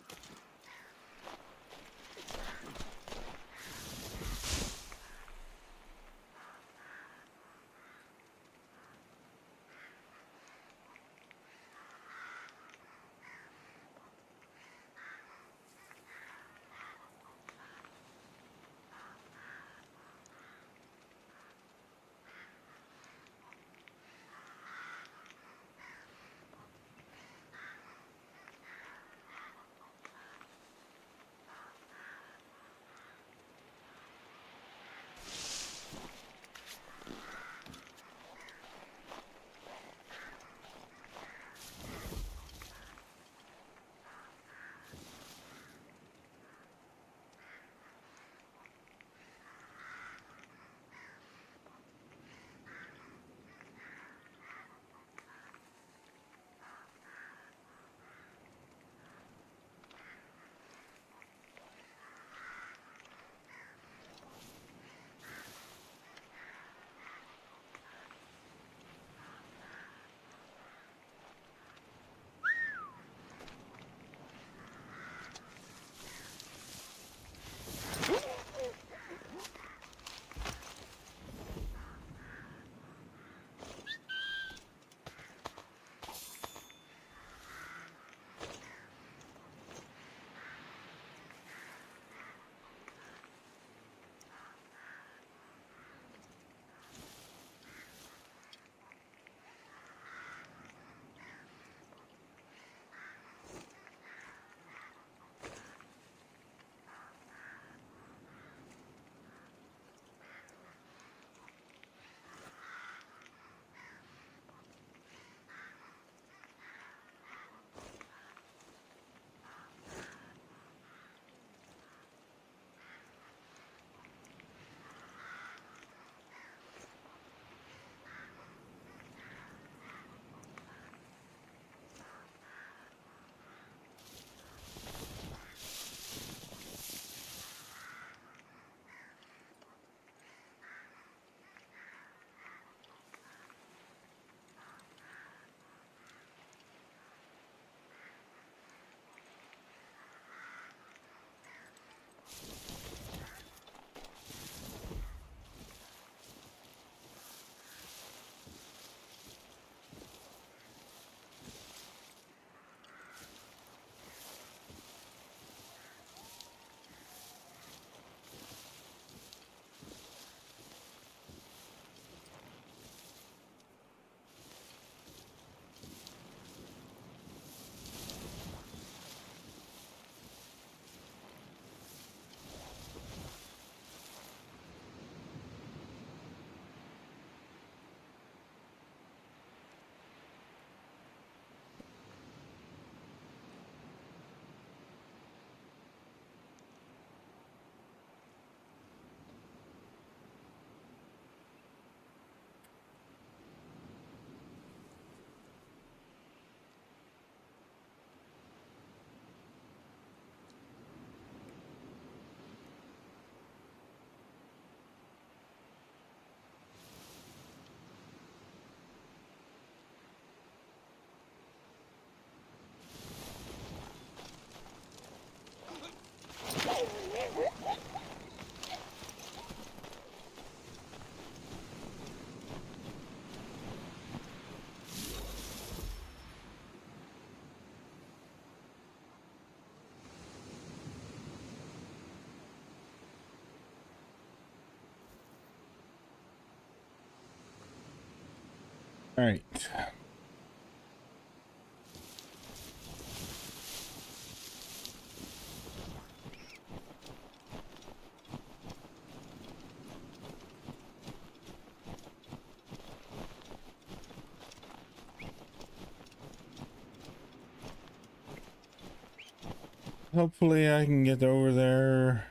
All right. Hopefully I can get over there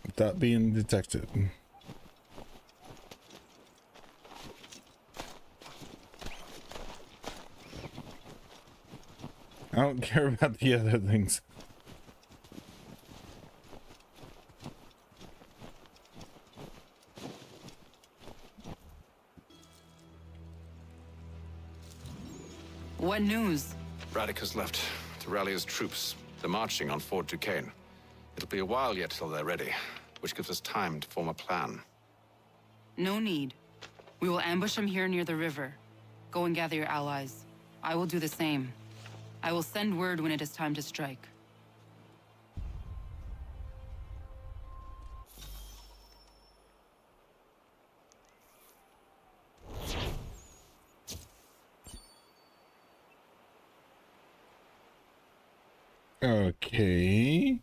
without being detected. I don't care about the other things. What news? Braddock has left to rally his troops. They're marching on Fort Duquesne. It'll be a while yet till they're ready, which gives us time to form a plan. No need. We will ambush them here near the river. Go and gather your allies. I will do the same. I will send word when it is time to strike. Okay.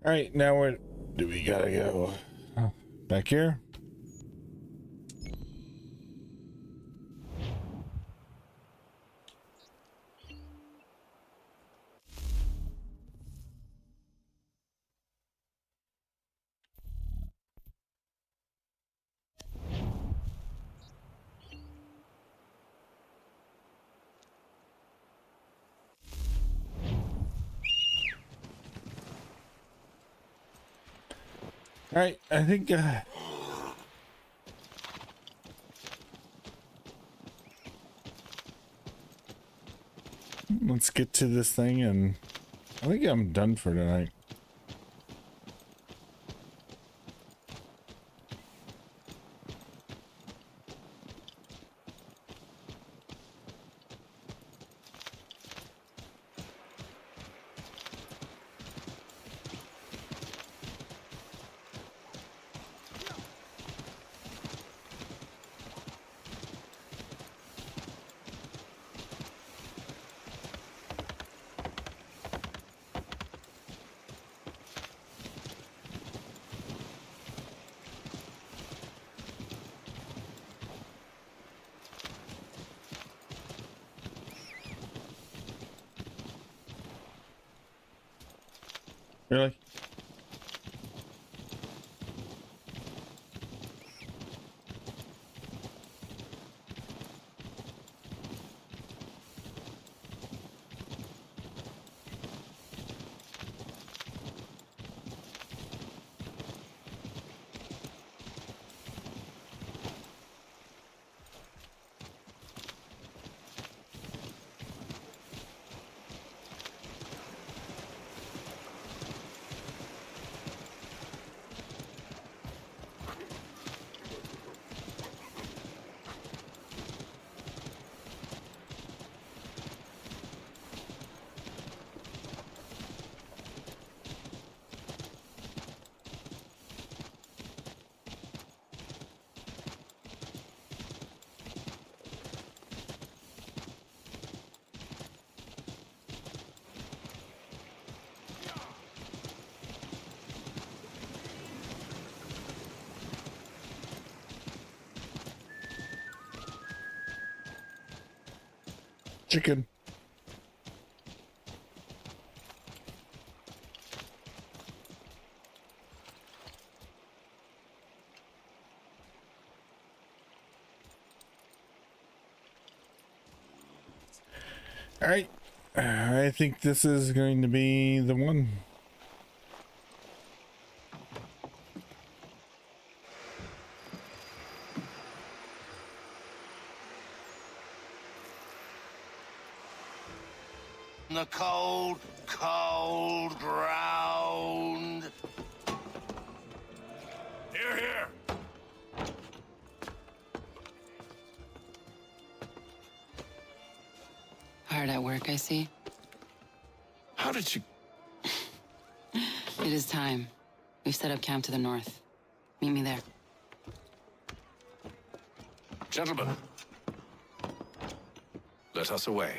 All right, now where do we gotta go? Back here? All right, I think let's get to this thing, and I think I'm done for tonight. Really? Chicken. All right, I think this is going to be the one. The cold, cold ground. Here, here. Hard at work, I see. How did you... It is time. We've set up camp to the north. Meet me there. Gentlemen, let us away.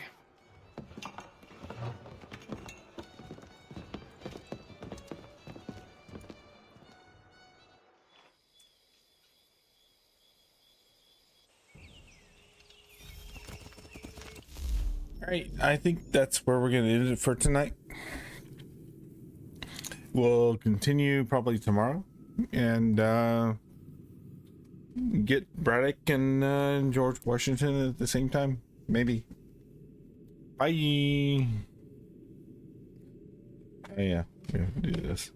All right, I think that's where we're going to end it for tonight. We'll continue probably tomorrow and get Braddock and George Washington at the same time. Maybe. Bye. Oh, yeah, we have to do this.